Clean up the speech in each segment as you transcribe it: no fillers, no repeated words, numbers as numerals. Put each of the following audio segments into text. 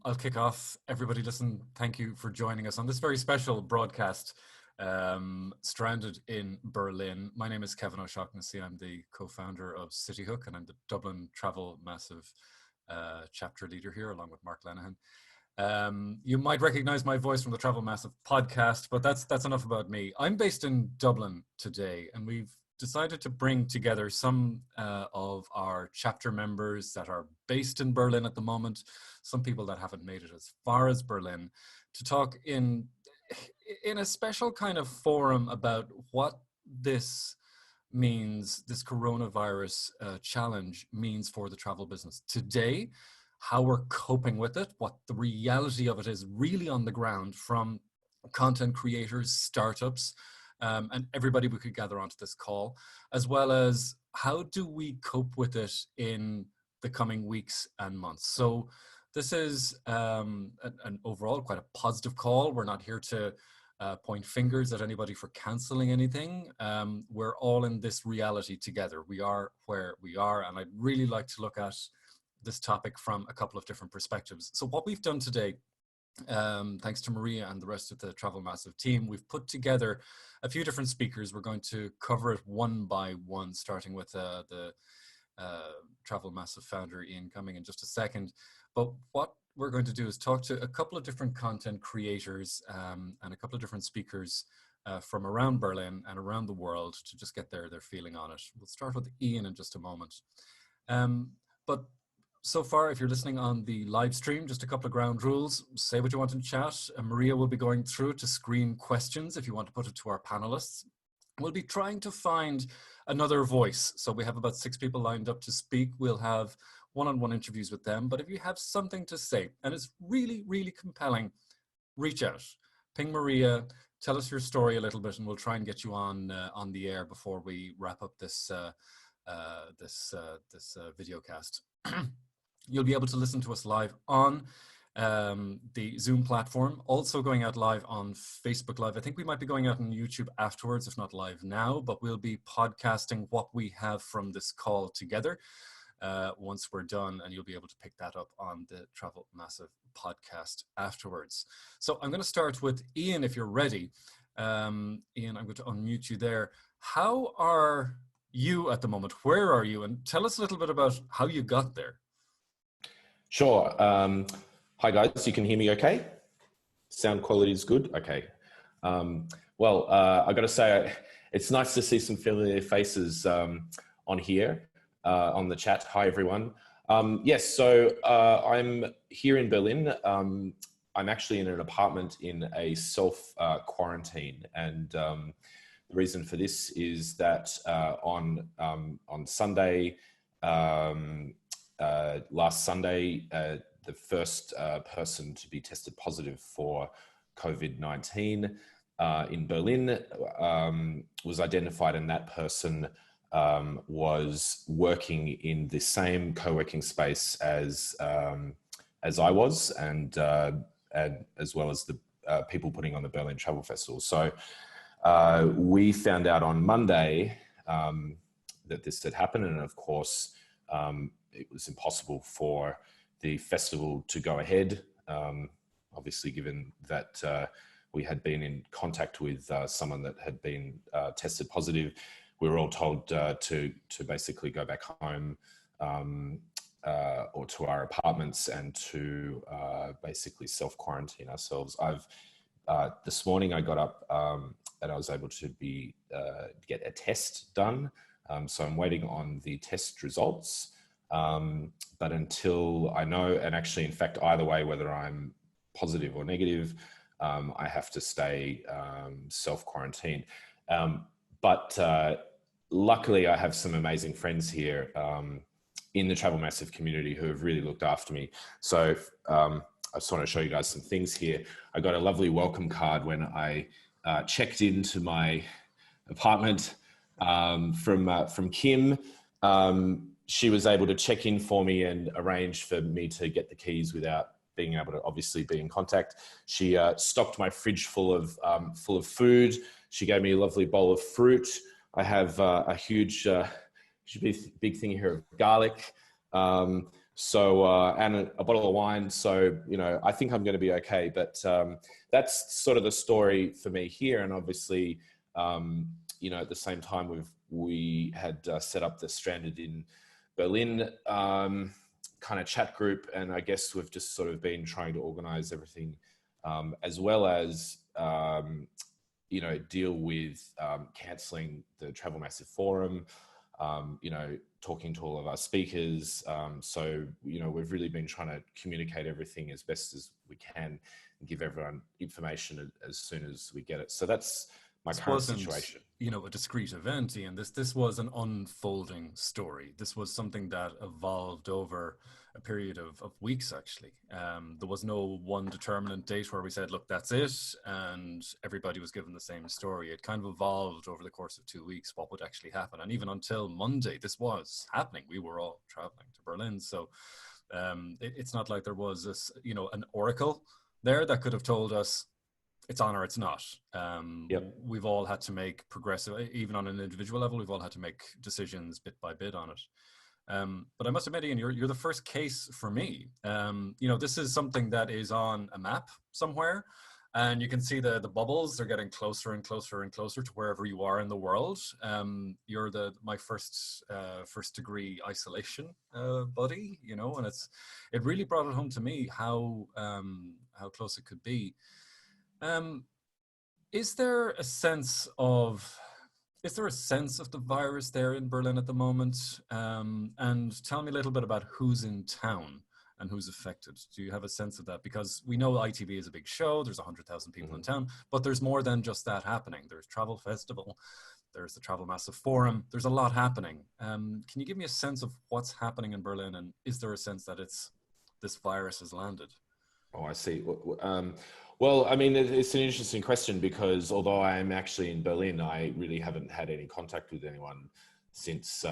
I'll kick off. Everybody listen, thank you for joining us on this very special broadcast, stranded in Berlin. My name is Kevin O'Shaughnessy. I'm the co-founder of CityHook, and I'm the Dublin Travel Massive chapter leader here, along with Mark Lenihan. You might recognize my voice from the Travel Massive podcast, but that's enough about me. I'm based in Dublin today, and we've decided to bring together some of our chapter members that are based in Berlin at the moment, some people that haven't made it as far as Berlin, to talk in a special kind of forum about what this means, this coronavirus challenge means for the travel business today, how we're coping with it, what the reality of it is really on the ground from content creators, startups, and everybody we could gather onto this call, as well as how do we cope with it in the coming weeks and months. So this is an overall quite a positive call. We're not here to point fingers at anybody for cancelling anything. We're all in this reality together. We are where we are, and I'd really like to look at this topic from a couple of different perspectives. So what we've done today, thanks to Maria and the rest of the Travel Massive team, we've put together a few different speakers. We're going to cover it one by one, starting with the Travel Massive founder, Ian, coming in just a second. But what we're going to do is talk to a couple of different content creators and a couple of different speakers from around Berlin and around the world to just get their feeling on it. We'll start with Ian in just a moment. But so far, if you're listening on the live stream, just a couple of ground rules. Say what you want in chat. Maria will be going through to screen questions if you want to put it to our panelists. We'll be trying to find another voice. So we have about 6 people lined up to speak. We'll have one-on-one interviews with them. But if you have something to say, and it's really, really compelling, reach out. Ping Maria, tell us your story a little bit, and we'll try and get you on the air before we wrap up this video cast. You'll be able to listen to us live on the Zoom platform, also going out live on Facebook Live. I think we might be going out on YouTube afterwards, if not live now, but we'll be podcasting what we have from this call together once we're done, and you'll be able to pick that up on the Travel Massive podcast afterwards. So I'm going to start with Ian, if you're ready. Ian, I'm going to unmute you there. How are you at the moment? Where are you? And tell us a little bit about how you got there. Sure. Hi guys, you can hear me okay? Sound quality is good? Okay. Well, I got to say, it's nice to see some familiar faces on here, on the chat. Hi everyone. Yes, so I'm here in Berlin. I'm actually in an apartment in a self-quarantine, and the reason for this is that on Sunday, last Sunday, the first person to be tested positive for COVID-19 in Berlin was identified, and that person was working in the same co-working space as I was, and as well as the people putting on the Berlin Travel Festival. So we found out on Monday that this had happened, and of course, it was impossible for the festival to go ahead, obviously given that we had been in contact with someone that had been tested positive. We were all told to basically go back home or to our apartments and to basically self-quarantine ourselves. This morning I got up and I was able to get a test done. So I'm waiting on the test results. But until I know, and actually, in fact, either way, whether I'm positive or negative, I have to stay self-quarantined. But luckily, I have some amazing friends here in the Travel Massive community who have really looked after me. So I just want to show you guys some things here. I got a lovely welcome card when I checked into my apartment from Kim. She was able to check in for me and arrange for me to get the keys without being able to obviously be in contact. She stocked my fridge full of food. She gave me a lovely bowl of fruit. I have a huge big thing here of garlic. So, and a bottle of wine. So, I think I'm going to be okay. But that's sort of the story for me here. And obviously, at the same time, we had set up the Stranded in Berlin kind of chat group. And I guess we've just sort of been trying to organize everything as well as, deal with cancelling the Travel Massive Forum, talking to all of our speakers. So, we've really been trying to communicate everything as best as we can and give everyone information as soon as we get it. So that's my current situation. A discrete event, Ian. This was an unfolding story. This was something that evolved over a period of weeks, actually. There was no one determinate date where we said, look, that's it, and everybody was given the same story. It kind of evolved over the course of 2 weeks what would actually happen. And even until Monday, this was happening. We were all traveling to Berlin. So it's not like there was this, an oracle there that could have told us it's on or it's not. Yep. We've all had to make progressive, even on an individual level, we've all had to make decisions bit by bit on it. But I must admit, Ian, you're the first case for me. This is something that is on a map somewhere, and you can see the bubbles. They're getting closer and closer and closer to wherever you are in the world. You're my first degree isolation buddy, and it really brought it home to me how close it could be. Is there a sense of the virus there in Berlin at the moment? And tell me a little bit about who's in town and who's affected. Do you have a sense of that? Because we know ITV is a big show. There's 100,000 people in town, but there's more than just that happening. There's Travel Festival. There's the Travel Massive Forum. There's a lot happening. Can you give me a sense of what's happening in Berlin? And is there a sense that this virus has landed? Oh, I see. Well, I mean, it's an interesting question because although I am actually in Berlin, I really haven't had any contact with anyone since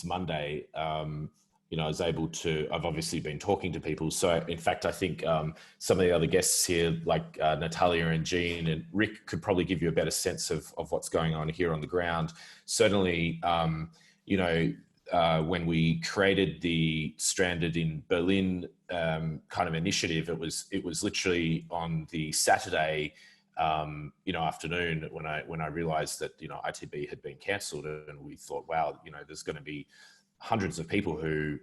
Monday. I was able to. I've obviously been talking to people. So, in fact, I think some of the other guests here, like Natalya and Jean and Rick, could probably give you a better sense of what's going on here on the ground. Certainly, when we created the Stranded in Berlin kind of initiative, it was literally on the Saturday, afternoon when I realized that, ITB had been cancelled, and we thought, wow, there's going to be hundreds of people who,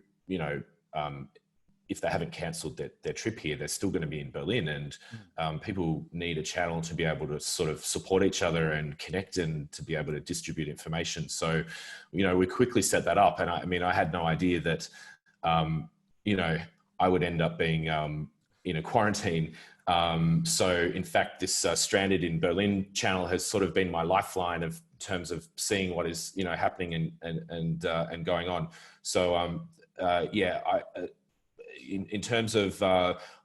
if they haven't cancelled their trip here, they're still going to be in Berlin, and people need a channel to be able to sort of support each other and connect and to be able to distribute information. So, we quickly set that up. And I had no idea that, I would end up being in a quarantine. So in fact, this Stranded in Berlin channel has sort of been my lifeline in terms of seeing what is, happening and going on. So, in terms of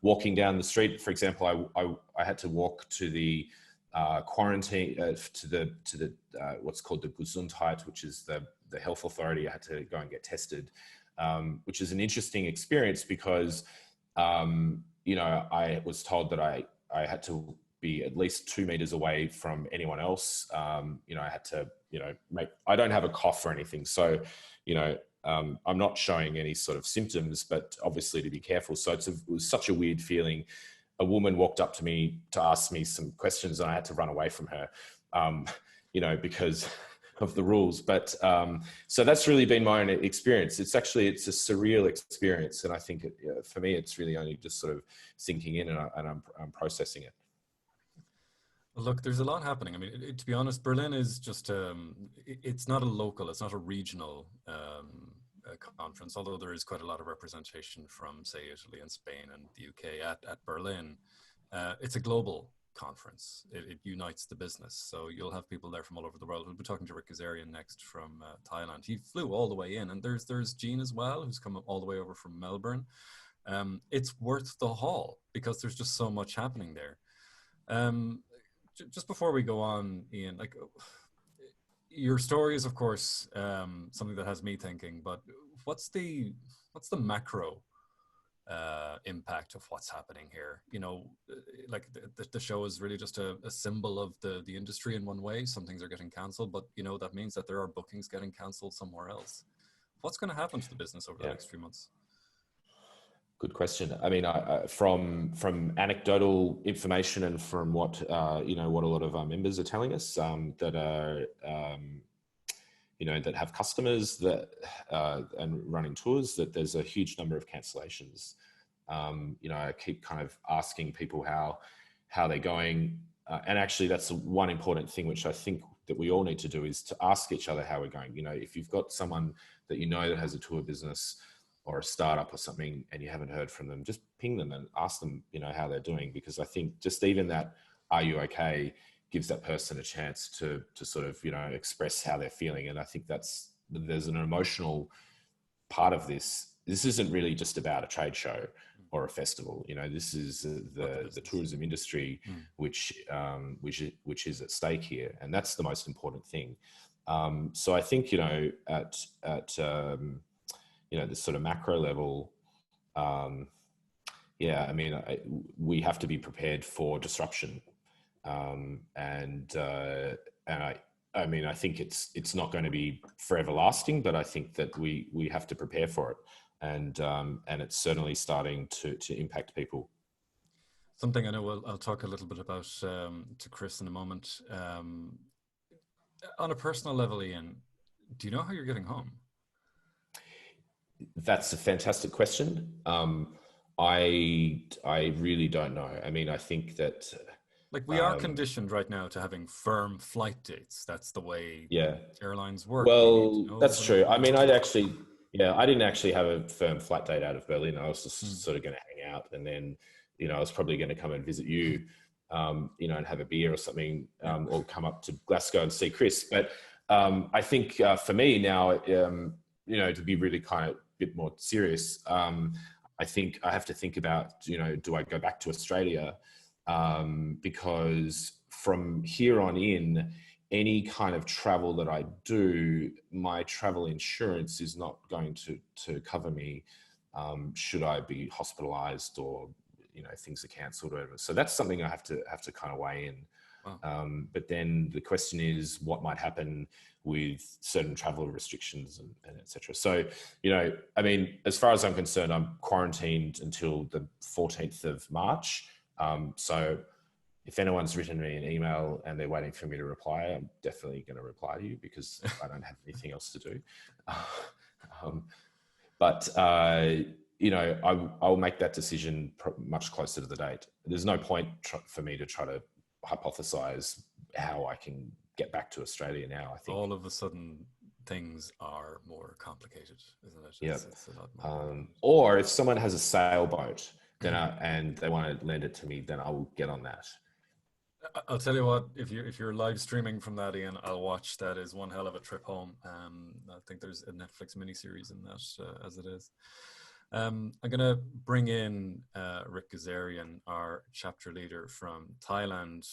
walking down the street, for example, I had to walk to the quarantine to the what's called the Gesundheit, which is the health authority. I had to go and get tested, which is an interesting experience because I was told that I had to be at least 2 meters away from anyone else. I had to I don't have a cough or anything, so I'm not showing any sort of symptoms, but obviously to be careful. So it was such a weird feeling. A woman walked up to me to ask me some questions, and I had to run away from her, because of the rules. But so that's really been my own experience. It's a surreal experience, and I think for me, it's really only just sort of sinking in, and I'm processing it. Look, there's a lot happening. I mean, to be honest, Berlin is just, it's not a regional conference, although there is quite a lot of representation from, say, Italy and Spain and the UK at Berlin. It's a global conference. It unites the business. So you'll have people there from all over the world. We'll be talking to Rick Kazarian next from Thailand. He flew all the way in. And there's Jean as well, who's come all the way over from Melbourne. It's worth the haul because there's just so much happening there. Just before we go on, Ian, like your story is, of course, something that has me thinking, but what's the macro impact of what's happening here? Like the show is really just a symbol of the industry in one way. Some things are getting canceled, but that means that there are bookings getting canceled somewhere else. What's going to happen to the business over the next few months? Good question. I mean, from anecdotal information and from what what a lot of our members are telling us, that are that have customers that and running tours, that there's a huge number of cancellations. I keep kind of asking people how they're going, and actually that's one important thing which I think that we all need to do, is to ask each other how we're going. If you've got someone that that has a tour business or a startup or something and you haven't heard from them, just ping them and ask them, how they're doing, because I think just even that, are you okay, gives that person a chance to sort of, express how they're feeling. And I think there's an emotional part of this. This isn't really just about a trade show or a festival. This is the tourism industry, which is at stake here. And that's the most important thing. So I think, at this sort of macro level, we have to be prepared for disruption. I think it's not going to be forever lasting, but I think that we have to prepare for it. And it's certainly starting to impact people. Something I know I'll talk a little bit about to Chris in a moment. On a personal level, Ian, do you know how you're getting home? That's a fantastic question. I really don't know. I mean, I think that we are conditioned right now to having firm flight dates. That's the way airlines work. Well, that's true. I mean, I didn't actually have a firm flight date out of Berlin. I was just sort of going to hang out, and then, I was probably going to come and visit you, and have a beer or something, or come up to Glasgow and see Chris. But I think for me now, to be really kind of a bit more serious, I think I have to think about, do I go back to Australia? Because from here on in, any kind of travel that I do, my travel insurance is not going to cover me should I be hospitalized or, things are cancelled or whatever. So that's something I have to kind of weigh in. Wow. But then the question is, what might happen with certain travel restrictions and et cetera. So, I mean, as far as I'm concerned, I'm quarantined until the 14th of March. So if anyone's written me an email and they're waiting for me to reply, I'm definitely going to reply to you, because I don't have anything else to do. I'll make that decision much closer to the date. There's no point for me to try to hypothesize how I can get back to Australia now. I think all of a sudden things are more complicated, isn't it? Yeah. It's a lot more or if someone has a sailboat, then and they want to lend it to me, then I will get on that. I'll tell you what, if you're live streaming from that, Ian, I'll watch. That is one hell of a trip home. I think there's a Netflix miniseries in that as it is. I'm going to bring in Rick Gazarian, our chapter leader from Thailand,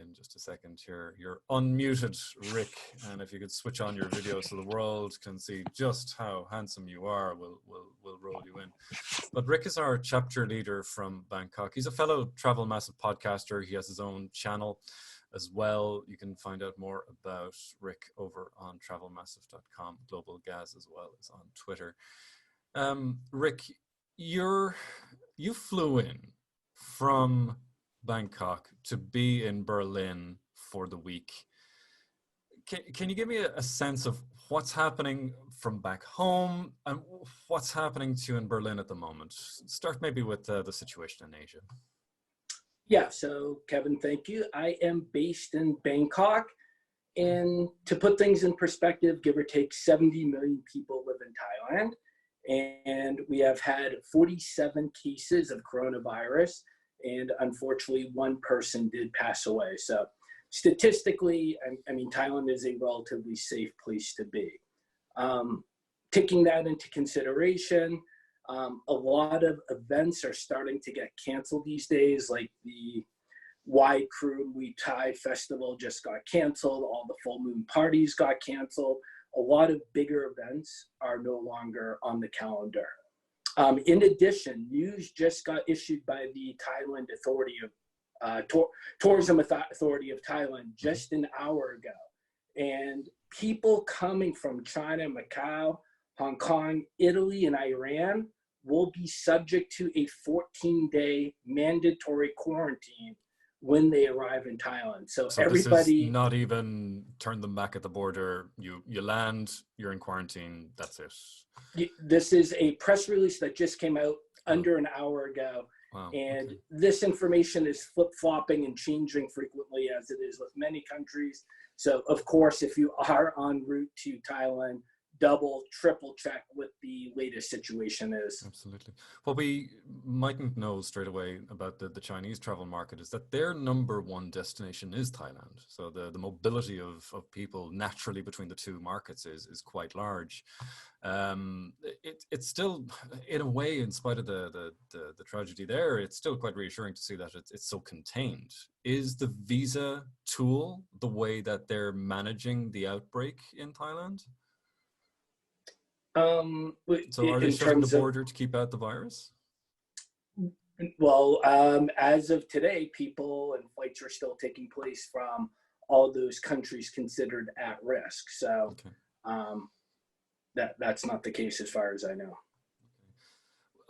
in just a second here. You're unmuted, Rick, and if you could switch on your video so the world can see just how handsome you are, we'll roll you in. But Rick is our chapter leader from Bangkok. He's a fellow Travel Massive podcaster. He has his own channel as well. You can find out more about Rick over on travelmassive.com. Global Gaz as well as on Twitter. Rick, you flew in from Bangkok to be in Berlin for the week. Can you give me a sense of what's happening from back home and what's happening to you in Berlin at the moment? Start maybe with the situation in Asia. Yeah, so Kevin, thank you. I am based in Bangkok, and to put things in perspective, give or take 70 million people live in Thailand. And we have had 47 cases of coronavirus, and unfortunately, one person did pass away. So statistically, I mean, Thailand is a relatively safe place to be. Taking that into consideration, a lot of events are starting to get canceled these days, like the Y Crew Muay Thai Festival just got canceled. All the full moon parties got canceled. A lot of bigger events are no longer on the calendar. In addition, news just got issued by the Thailand Authority of Tourism Authority of Thailand just an hour ago, and people coming from China, Macau, Hong Kong, Italy, and Iran will be subject to a 14-day mandatory quarantine when they arrive in Thailand. So everybody, this is not even turn them back at the border. You land, you're in quarantine. That's it. This is a press release that just came out under an hour ago. Wow. And Okay. this information is flip-flopping and changing frequently, as it is with many countries. So, of course, if you are en route to Thailand, double, triple check what the latest situation is. Absolutely. What we mightn't know straight away about the Chinese travel market is that their number one destination is Thailand. So the mobility of people naturally between the two markets is quite large. It's still, in a way, in spite of the tragedy there, it's still quite reassuring to see that it's so contained. Is the visa tool the way that they're managing the outbreak in Thailand? So are they shutting the border to keep out the virus? Well, as of today, people and flights are still taking place from all those countries considered at risk. So okay. That's not the case as far as I know.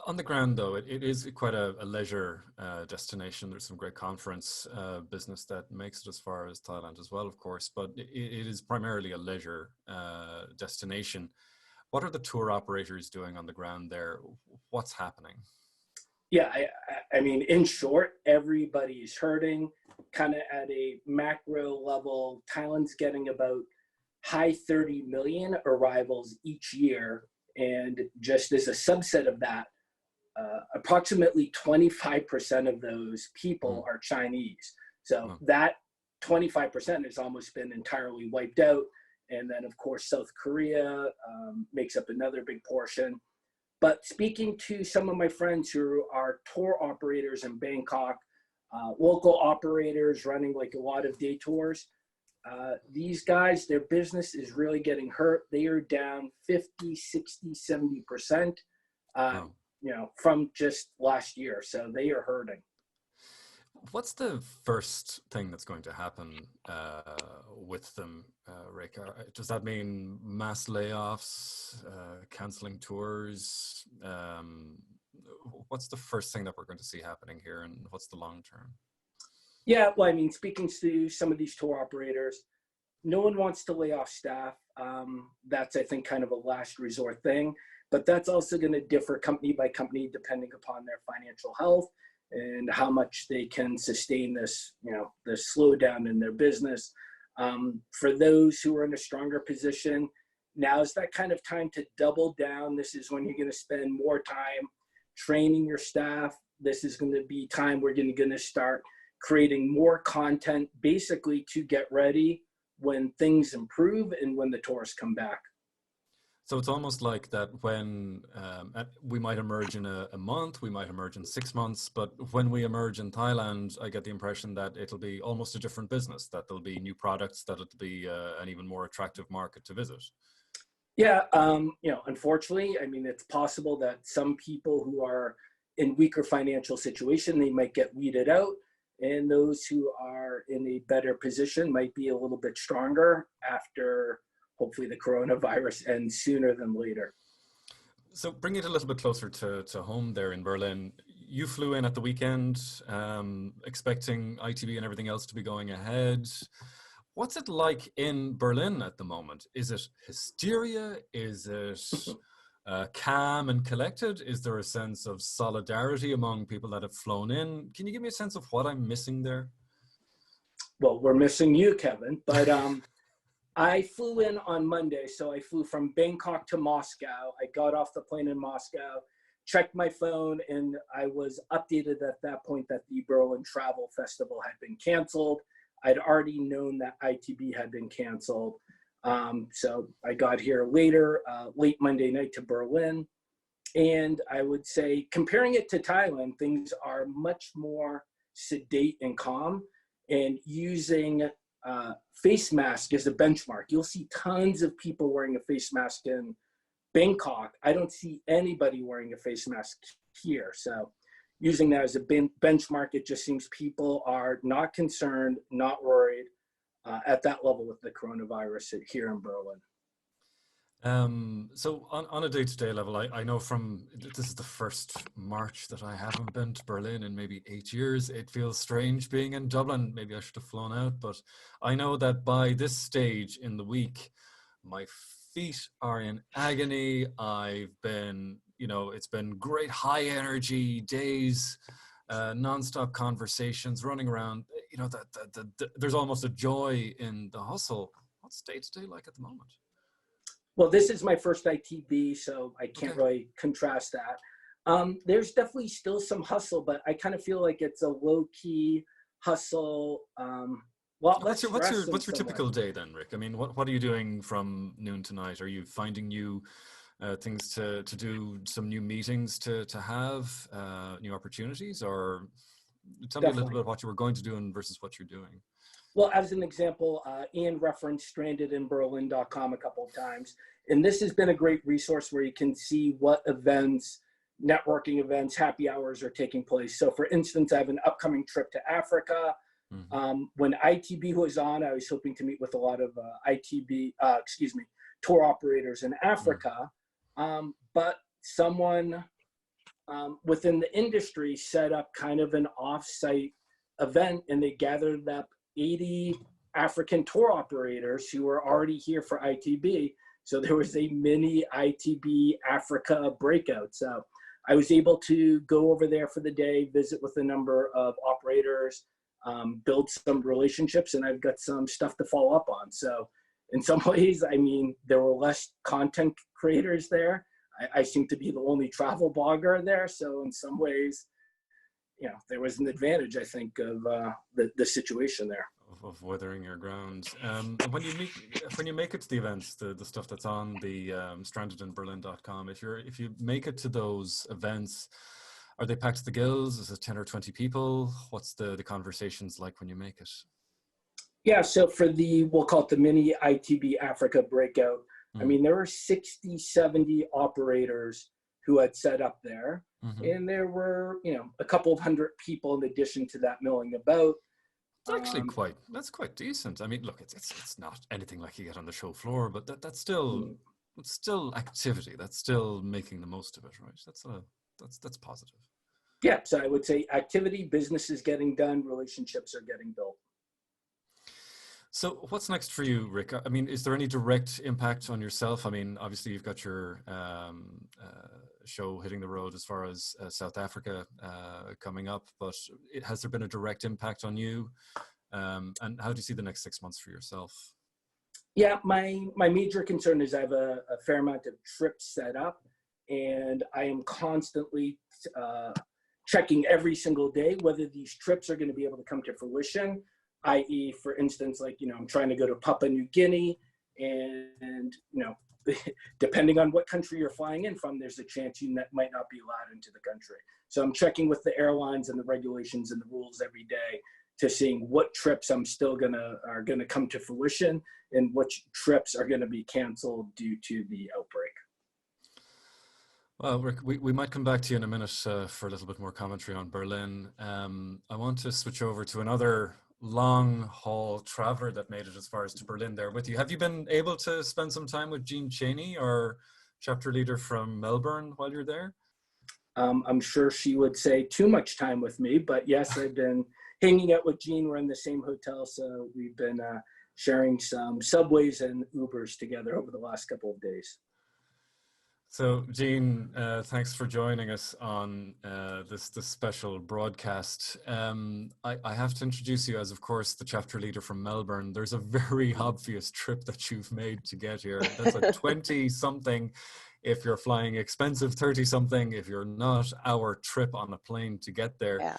On the ground, though, it is quite a leisure destination. There's some great conference business that makes it as far as Thailand as well, of course, but it is primarily a leisure destination. What are the tour operators doing on the ground there? What's happening? Yeah, I mean, in short, everybody's hurting. Kind of at a macro level, Thailand's getting about high 30 million arrivals each year. And just as a subset of that, approximately 25% of those people are Chinese. So that 25% has almost been entirely wiped out. And then, of course, South Korea makes up another big portion. But speaking to some of my friends who are tour operators in Bangkok, local operators running like a lot of day tours, these guys, their business is really getting hurt. They are down 50, 60, 70%, from just last year. So they are hurting. What's the first thing that's going to happen with them, Rick? Does that mean mass layoffs, cancelling tours? What's the first thing that we're going to see happening here, and what's the long term? Yeah, well, I mean, speaking to some of these tour operators, no one wants to lay off staff. That's, I think, kind of a last resort thing. But that's also going to differ company by company depending upon their financial health and how much they can sustain this, this slowdown in their business. For those who are in a stronger position, now is that kind of time to double down. This is when you're going to spend more time training your staff. This is going to be time where you're going to start creating more content, basically to get ready when things improve and when the tourists come back. So it's almost like that when we might emerge in a month, we might emerge in 6 months, but when we emerge in Thailand, I get the impression that it'll be almost a different business, that there'll be new products, that it'll be an even more attractive market to visit. Yeah, unfortunately, I mean, it's possible that some people who are in weaker financial situation, they might get weeded out, and those who are in a better position might be a little bit stronger after hopefully the coronavirus ends sooner than later. So bring it a little bit closer to home there in Berlin. You flew in at the weekend, expecting ITB and everything else to be going ahead. What's it like in Berlin at the moment? Is it hysteria? Is it calm and collected? Is there a sense of solidarity among people that have flown in? Can you give me a sense of what I'm missing there? Well, we're missing you, Kevin, but I flew in on Monday, so I flew from Bangkok to Moscow. I got off the plane in Moscow, checked my phone, and I was updated at that point that the Berlin Travel Festival had been canceled. I'd already known that ITB had been canceled. So I got here later, late Monday night to Berlin. And I would say, comparing it to Thailand, things are much more sedate and calm, and using face mask as a benchmark. You'll see tons of people wearing a face mask in Bangkok. I don't see anybody wearing a face mask here. So using that as a benchmark, it just seems people are not concerned, not worried at that level with the coronavirus here in Berlin. So on a day-to-day level, I know this is the first March that I haven't been to Berlin in maybe 8 years. It feels strange being in Dublin. Maybe I should have flown out, but I know that by this stage in the week, my feet are in agony. I've been, it's been great high energy days, nonstop conversations, running around. There's almost a joy in the hustle. What's day-to-day like at the moment? Well, this is my first ITB, so I can't really contrast that. There's definitely still some hustle, but I kind of feel like it's a low-key hustle. What's your typical day then, Rick? I mean, what are you doing from noon to night? Are you finding new things to do, some new meetings to have, new opportunities, or tell me a little bit about what you were going to do versus what you're doing? Well, as an example, Ian referenced strandedinberlin.com a couple of times, and this has been a great resource where you can see what events, networking events, happy hours are taking place. So for instance, I have an upcoming trip to Africa. When ITB was on, I was hoping to meet with a lot of tour operators in Africa, but someone within the industry set up kind of an off-site event, and they gathered up 80 African tour operators who were already here for ITB. So there was a mini ITB Africa breakout. So I was able to go over there for the day, visit with a number of operators, build some relationships, and I've got some stuff to follow up on. So in some ways, I mean, there were less content creators there. I seem to be the only travel blogger there. So in some ways, there was an advantage, I think, of the situation there. Of weathering your ground. When you make it to the events, the stuff that's on the strandedinberlin.com, if you make it to those events, are they packed to the gills? Is it 10 or 20 people? What's the conversations like when you make it? Yeah, so for we'll call it the mini ITB Africa breakout, I mean, there were 60, 70 operators who had set up there. And there were, a couple of hundred people in addition to that milling about. It's actually that's quite decent. I mean, look, it's not anything like you get on the show floor, but it's still activity. That's still making the most of it, right? That's positive. Yeah, so I would say activity, business is getting done, relationships are getting built. So what's next for you, Rick? I mean, is there any direct impact on yourself? I mean, obviously you've got your show hitting the road as far as South Africa coming up, but has there been a direct impact on you? And how do you see the next 6 months for yourself? Yeah, my major concern is I have a fair amount of trips set up, and I am constantly checking every single day whether these trips are going to be able to come to fruition. I.e., for instance, like, I'm trying to go to Papua New Guinea, and depending on what country you're flying in from, there's a chance you might not be allowed into the country. So I'm checking with the airlines and the regulations and the rules every day to seeing what trips I'm still are gonna come to fruition and which trips are gonna be canceled due to the outbreak. Well, Rick, we might come back to you in a minute for a little bit more commentary on Berlin. I want to switch over to another long haul traveler that made it as far as to Berlin there with you. Have you been able to spend some time with Jean Cheney, our chapter leader from Melbourne, while you're there? I'm sure she would say too much time with me, but yes, I've been hanging out with Jean. We're in the same hotel, so we've been sharing some subways and Ubers together over the last couple of days. So, Jean, thanks for joining us on this special broadcast. I have to introduce you as, of course, the chapter leader from Melbourne. There's a very obvious trip that you've made to get here. That's a 20-something, if you're flying expensive, 30-something, if you're not, hour trip on a plane to get there. Yeah.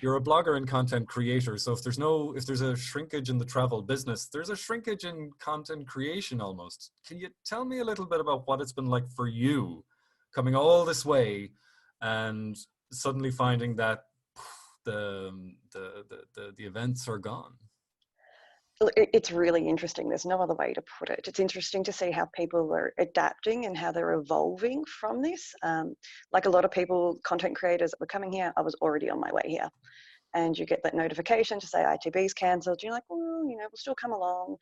You're a blogger and content creator, so if there's a shrinkage in the travel business, there's a shrinkage in content creation almost. Can you tell me a little bit about what it's been like for you coming all this way and suddenly finding that the events are gone? It's really interesting. There's no other way to put it. It's interesting to see how people are adapting and how they're evolving from this. Like a lot of people, content creators that were coming here, I was already on my way here. and you get that notification to say ITB's cancelled. You're like, well, you know, we'll still come along.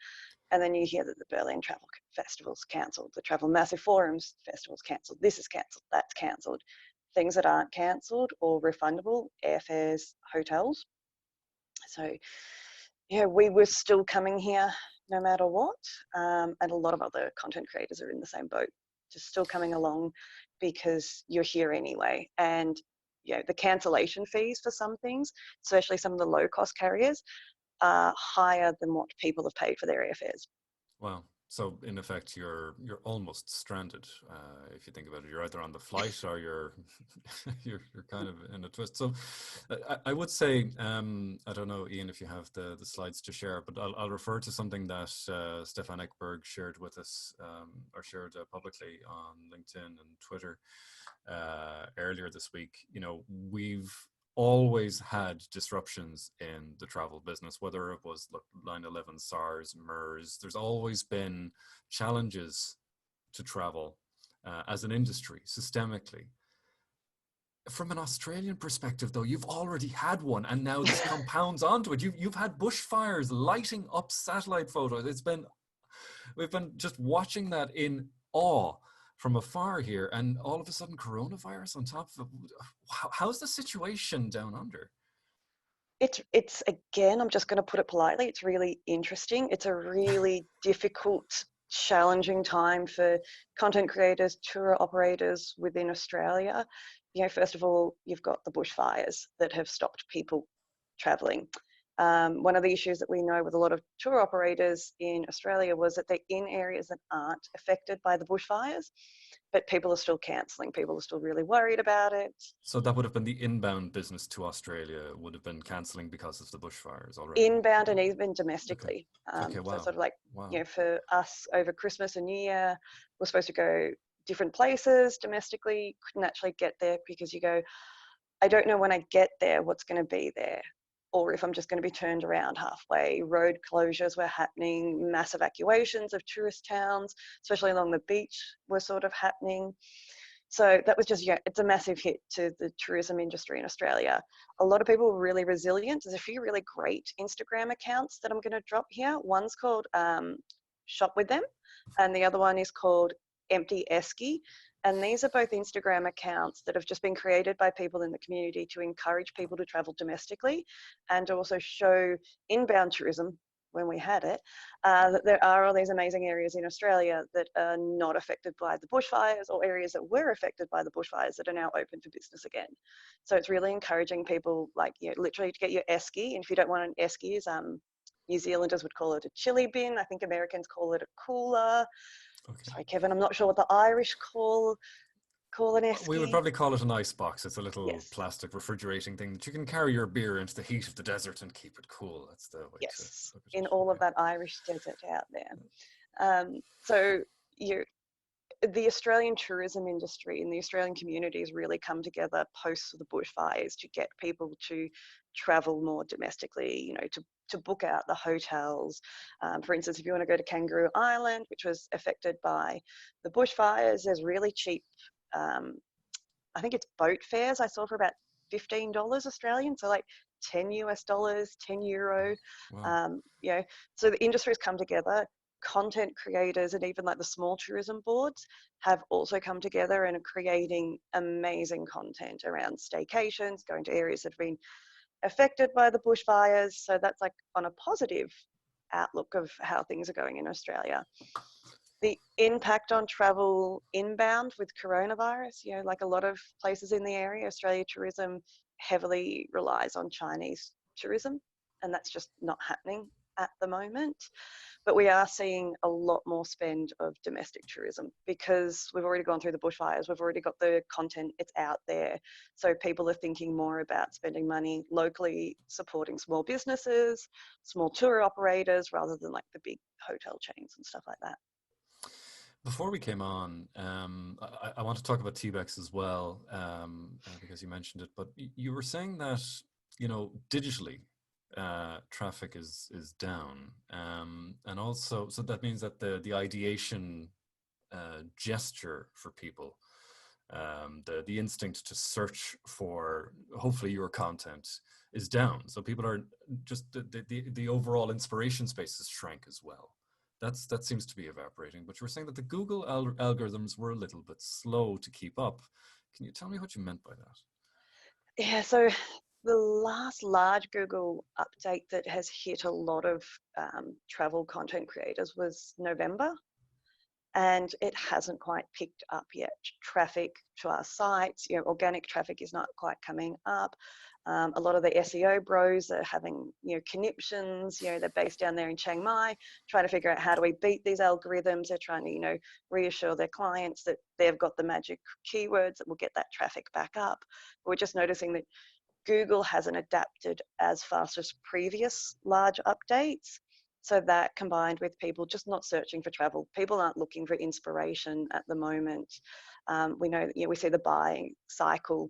And then you hear that the Berlin Travel Festival's cancelled, the Travel Massive Forums Festival's cancelled, this is cancelled, that's cancelled. Things that aren't cancelled or refundable, airfares, hotels. So, yeah, we were still coming here no matter what. And a lot of other content creators are in the same boat, just still coming along because you're here anyway. And, you know, the cancellation fees for some things, especially some of the low cost carriers, are higher than what people have paid for their airfares. Wow. So in effect, you're almost stranded. If you think about it, you're either on the flight or you're you're kind of in a twist. So I would say, I don't know, Ian, if you have the slides to share, but I'll refer to something that Stefan Ekberg shared with us, or shared publicly on LinkedIn and Twitter earlier this week. You know, we've always had disruptions in the travel business, whether it was 9/11, SARS, MERS. There's always been challenges to travel as an industry, systemically. From an Australian perspective, though, you've already had one, and now this compounds onto it. You've had bushfires lighting up satellite photos. We've been just watching that in awe from afar here, and all of a sudden coronavirus on top of it. How's the situation down under? It's again, I'm just going to put it politely, it's really interesting. It's a really difficult, challenging time for content creators, tour operators within Australia. You know, first of all, you've got the bushfires that have stopped people traveling. One of the issues that we know with a lot of tour operators in Australia was that they're in areas that aren't affected by the bushfires, but people are still cancelling. People are still really worried about it. So that would have been the inbound business to Australia would have been cancelling because of the bushfires already? Inbound and even domestically. Okay, wow. So sort of like, Wow. you know, for us over Christmas and New Year, we're supposed to go different places domestically, couldn't actually get there because you go, I don't know when I get there what's going to be there, or if I'm just going to be turned around halfway. Road closures were happening, mass evacuations of tourist towns, especially along the beach, were sort of happening. So that was just, yeah, it's a massive hit to the tourism industry in Australia. A lot of people were really resilient. There's a few really great Instagram accounts that I'm going to drop here. One's called Shop With Them, and the other one is called Empty Esky. And these are both Instagram accounts that have just been created by people in the community to encourage people to travel domestically and also show inbound tourism, when we had it, that there are all these amazing areas in Australia that are not affected by the bushfires, or areas that were affected by the bushfires that are now open for business again. So it's really encouraging people, like, you know, literally to get your esky. And if you don't want an esky, New Zealanders would call it a chili bin. I think Americans call it a cooler. Okay. Sorry, Kevin, I'm not sure what the Irish call an esky. We would probably call it an ice box. It's a little Yes. plastic refrigerating thing that you can carry your beer into the heat of the desert and keep it cool. That's the way Yes, to look at in it. all of that Irish desert out there. So the Australian tourism industry and the Australian communities really come together post the bushfires to get people to travel more domestically, you know, to book out the hotels. For instance, if you want to go to Kangaroo Island, which was affected by the bushfires, there's really cheap, I think it's boat fares I saw for about $15 Australian, so like $10 US, €10. Wow. You know, so the industries come together. Content creators and even like the small tourism boards have also come together and are creating amazing content around staycations, going to areas that have been affected by the bushfires. So that's like on a positive outlook of how things are going in Australia. The impact on travel inbound with coronavirus, you know, like a lot of places in the area, Australia tourism heavily relies on Chinese tourism, and that's just not happening at the moment. But we are seeing a lot more spend of domestic tourism because we've already gone through the bushfires, we've already got the content, it's out there. So people are thinking more about spending money locally, supporting small businesses, small tour operators, rather than like the big hotel chains and stuff like that. Before we came on, I want to talk about T-Bex as well, because you mentioned it, but you were saying that, you know, digitally, traffic is down, and also, so that means that the ideation gesture for people The instinct to search for hopefully your content is down. So people are just the overall inspiration spaces shrank as well. That seems to be evaporating. But you were saying that the Google algorithms were a little bit slow to keep up. Can you tell me what you meant by that? Yeah, so the last large Google update that has hit a lot of travel content creators was November, and it hasn't quite picked up yet. Traffic to our sites, organic traffic is not quite coming up. A lot of the SEO bros are having, conniptions. They're based down there in Chiang Mai, trying to figure out how do we beat these algorithms. They're trying to, reassure their clients that they've got the magic keywords that will get that traffic back up. But we're just noticing that Google hasn't adapted as fast as previous large updates. So that combined with people just not searching for travel, people aren't looking for inspiration at the moment. We know that, we see the buying cycle,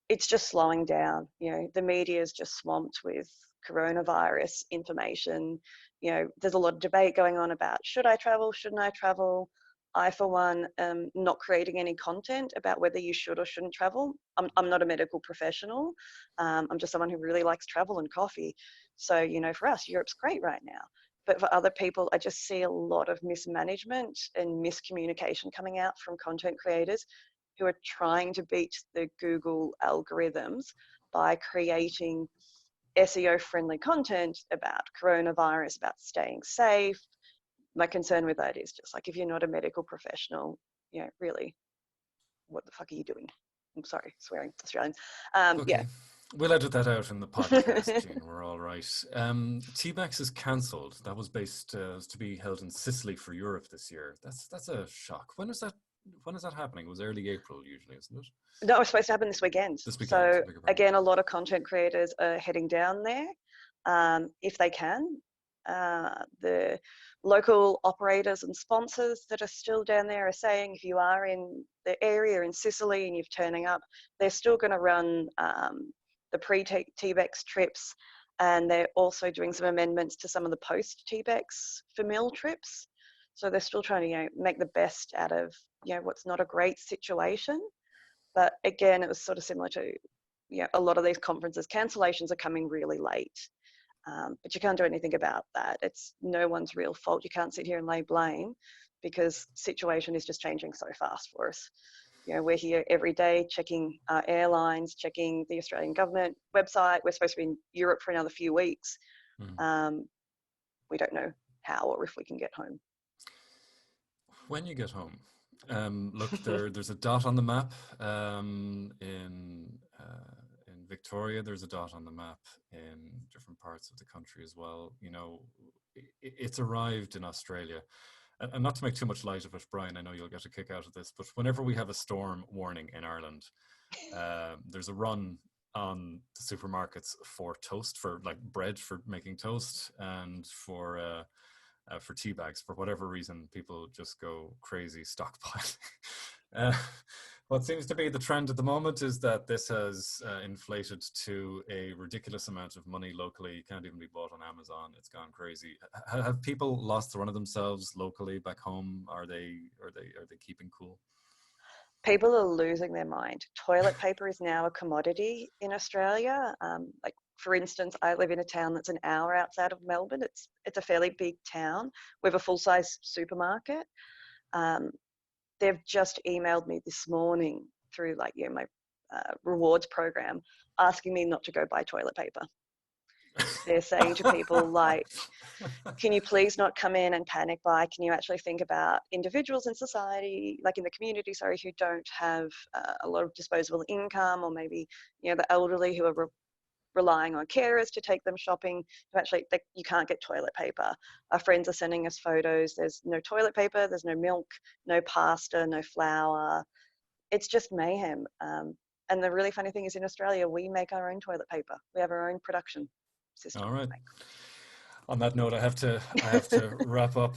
it's just slowing down. The media is just swamped with coronavirus information. There's a lot of debate going on about should I travel, shouldn't I travel? I, for one, am not creating any content about whether you should or shouldn't travel. I'm not a medical professional. I'm just someone who really likes travel and coffee. So, for us, Europe's great right now. But for other people, I just see a lot of mismanagement and miscommunication coming out from content creators who are trying to beat the Google algorithms by creating SEO-friendly content about coronavirus, about staying safe. My concern with that is just like, if you're not a medical professional, really, what the fuck are you doing? I'm sorry, swearing, Australian. Okay. Yeah. We'll edit that out in the podcast, Jean. We're all right. TBEX is cancelled. That was based to be held in Sicily for Europe this year. That's a shock. When is that happening? It was early April usually, isn't it? No, it was supposed to happen this weekend. This weekend. So again, a lot of content creators are heading down there if they can. The local operators and sponsors that are still down there are saying if you are in the area in Sicily and you're turning up, they're still going to run the pre-TBEX trips, and they're also doing some amendments to some of the post-TBEX famil trips. So they're still trying to make the best out of what's not a great situation. But again, it was sort of similar to a lot of these conferences. Cancellations are coming really late. But you can't do anything about that. It's no one's real fault. You can't sit here and lay blame because situation is just changing so fast for us. We're here every day checking our airlines, checking the Australian government website. We're supposed to be in Europe for another few weeks. We don't know how or if we can get home. When you get home, look, there's a dot on the map in Victoria. There's a dot on the map in different parts of the country as well. It's arrived in Australia. And not to make too much light of it, Brian, I know you'll get a kick out of this, but whenever we have a storm warning in Ireland, there's a run on the supermarkets for toast, for like bread for making toast, and for tea bags. For whatever reason, people just go crazy stockpiling. What seems to be the trend at the moment is that this has inflated to a ridiculous amount of money locally. It can't even be bought on Amazon. It's gone crazy. Have people lost the run of themselves locally back home? Are they keeping cool? People are losing their mind. Toilet paper is now a commodity in Australia. Like for instance, I live in a town that's an hour outside of Melbourne. It's a fairly big town. We have a full-size supermarket. They've just emailed me this morning through my rewards program asking me not to go buy toilet paper. They're saying to people like, can you please not come in and panic buy? Can you actually think about individuals in society, like in the community, sorry, who don't have a lot of disposable income, or maybe, the elderly who are relying on carers to take them shopping, who actually, you can't get toilet paper. Our friends are sending us photos. There's no toilet paper, there's no milk, no pasta, no flour. It's just mayhem. And the really funny thing is in Australia, we make our own toilet paper. We have our own production system. All right. On that note, I have to wrap up.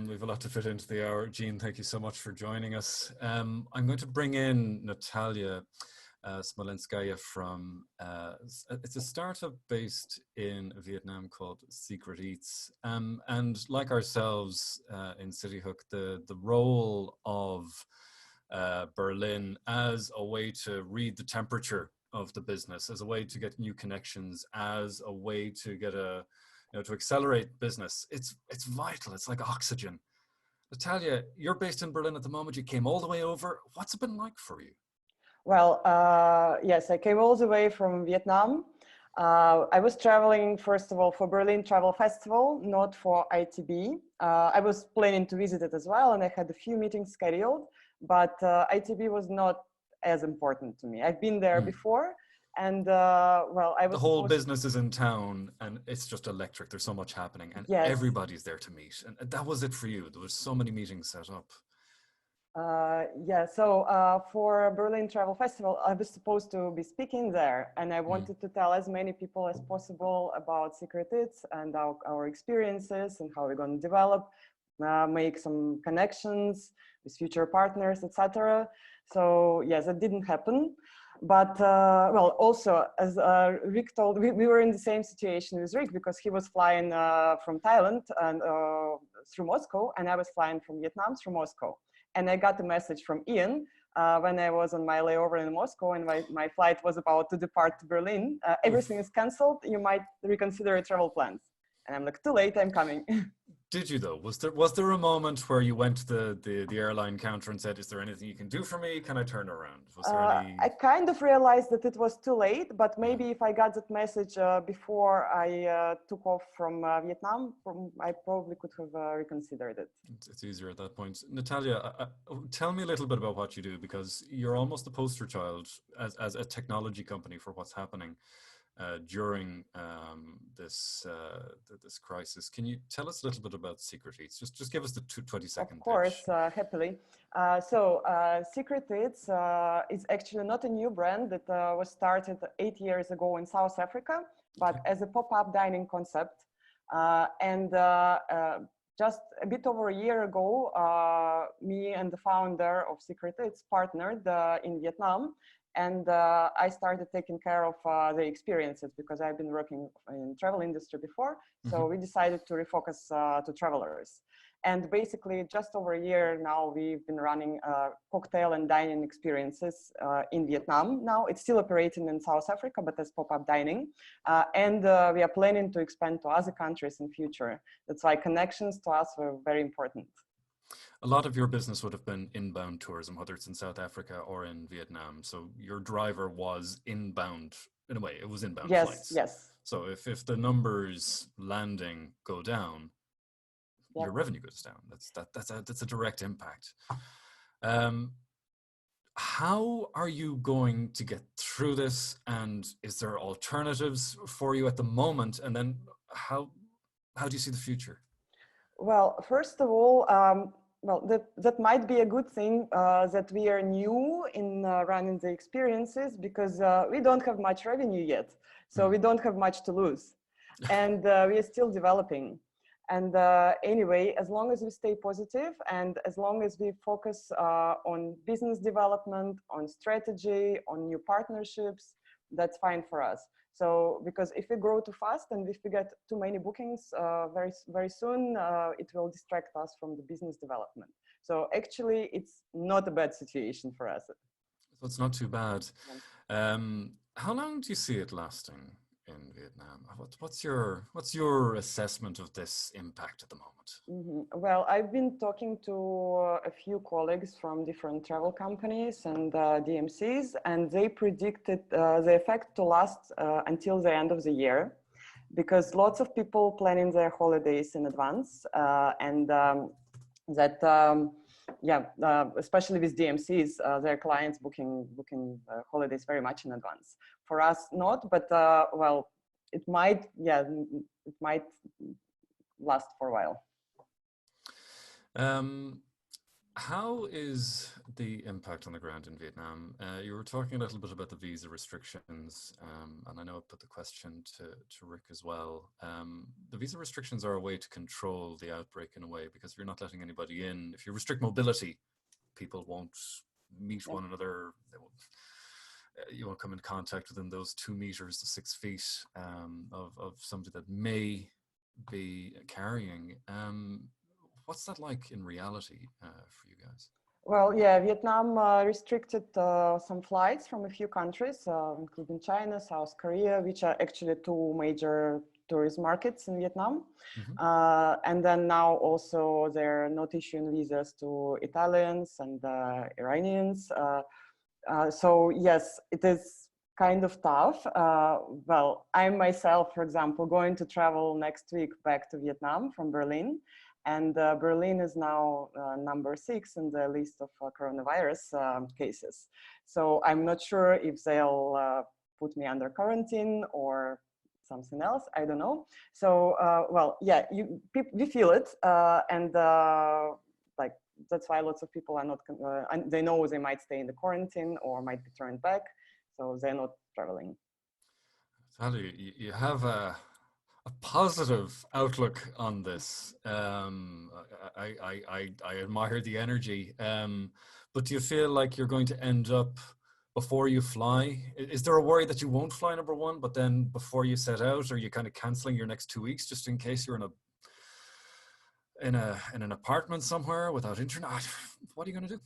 We've a lot to fit into the hour. Jean, thank you so much for joining us. I'm going to bring in Natalya Smolenskaya from, it's a startup based in Vietnam called Secret Eats. And like ourselves in City Hook, the role of Berlin as a way to read the temperature of the business, as a way to get new connections, as a way to get to accelerate business. It's vital. It's like oxygen. Natalya, you're based in Berlin at the moment. You came all the way over. What's it been like for you? Well, yes, I came all the way from Vietnam. I was traveling, first of all, for Berlin Travel Festival, not for ITB. I was planning to visit it as well, and I had a few meetings scheduled, but ITB was not as important to me. I've been there before, and well, I was the whole business is in town, and it's just electric. There's so much happening, and yes. Everybody's there to meet. And that was it for you. There was so many meetings set up. Yeah, so for Berlin Travel Festival, I was supposed to be speaking there, and I wanted to tell as many people as possible about Secret Hits and our experiences and how we're going to develop, make some connections with future partners, etc. So yes, that didn't happen. But well, also as Rick told, we were in the same situation with Rick because he was flying from Thailand and through Moscow, and I was flying from Vietnam through Moscow. And I got a message from Ian when I was on my layover in Moscow and my flight was about to depart to Berlin. Everything is canceled. You might reconsider your travel plans. And I'm like, too late, I'm coming. Did you though? Was there a moment where you went to the airline counter and said, "Is there anything you can do for me? Can I turn around?" Was there any? I kind of realized that it was too late, but maybe if I got that message before I took off from Vietnam, I probably could have reconsidered it. It's easier at that point. Natalya, tell me a little bit about what you do, because you're almost the poster child as a technology company for what's happening during this crisis. Can you tell us a little bit about Secret Eats? Just give us the 20-second Of course, pitch. happily. Secret Eats is actually not a new brand that was started 8 years ago in South Africa, but as a pop-up dining concept. Just a bit over a year ago, me and the founder of Secret Eats partnered in Vietnam. And I started taking care of the experiences because I've been working in travel industry before. So we decided to refocus to travelers. And basically just over a year now, we've been running cocktail and dining experiences in Vietnam. Now it's still operating in South Africa, but as pop-up dining. And we are planning to expand to other countries in future. That's why connections to us were very important. A lot of your business would have been inbound tourism, whether it's in South Africa or in Vietnam. So your driver was inbound, in a way, it was inbound flights. Yes. So if the numbers landing go down, your revenue goes down. That's a direct impact. How are you going to get through this? And is there alternatives for you at the moment? And then how do you see the future? Well, first of all, that might be a good thing that we are new in running the experiences because we don't have much revenue yet. So we don't have much to lose. And we are still developing. And anyway, as long as we stay positive and as long as we focus on business development, on strategy, on new partnerships, that's fine for us. So, because if we grow too fast and if we get too many bookings very soon, it will distract us from the business development. So actually, it's not a bad situation for us. So it's not too bad. How long do you see it lasting in Vietnam? What's your assessment of this impact at the moment? Well, I've been talking to a few colleagues from different travel companies and DMCs, and they predicted the effect to last until the end of the year, because lots of people planning their holidays in advance, especially with DMCs, their clients booking holidays very much in advance. For us, not, but well, it might last for a while. How is the impact on the ground in Vietnam? You were talking a little bit about the visa restrictions, and I know I put the question to Rick as well. The visa restrictions are a way to control the outbreak in a way, because if you're not letting anybody in, if you restrict mobility, people won't meet one another. You won't come in contact within those 2 meters to 6 feet of somebody that may be carrying. What's that like in reality for you guys? Well, yeah, Vietnam restricted some flights from a few countries, including China, South Korea, which are actually two major tourist markets in Vietnam. And then now also they're not issuing visas to Italians and Iranians. So yes, it is kind of tough. Well, I myself, for example, going to travel next week back to Vietnam from Berlin. And Berlin is now number 6 in the list of coronavirus cases. So I'm not sure if they'll put me under quarantine or something else. I don't know. So, well, yeah, we feel it. And like, that's why lots of people are not, and they know they might stay in the quarantine or might be turned back. So they're not traveling. Natalya, you have a positive outlook on this. I admire the energy. But do you feel like you're going to end up before you fly? Is there a worry that you won't fly, number one, but then before you set out, are you kind of canceling your next 2 weeks just in case you're in an apartment somewhere without internet? What are you going to do?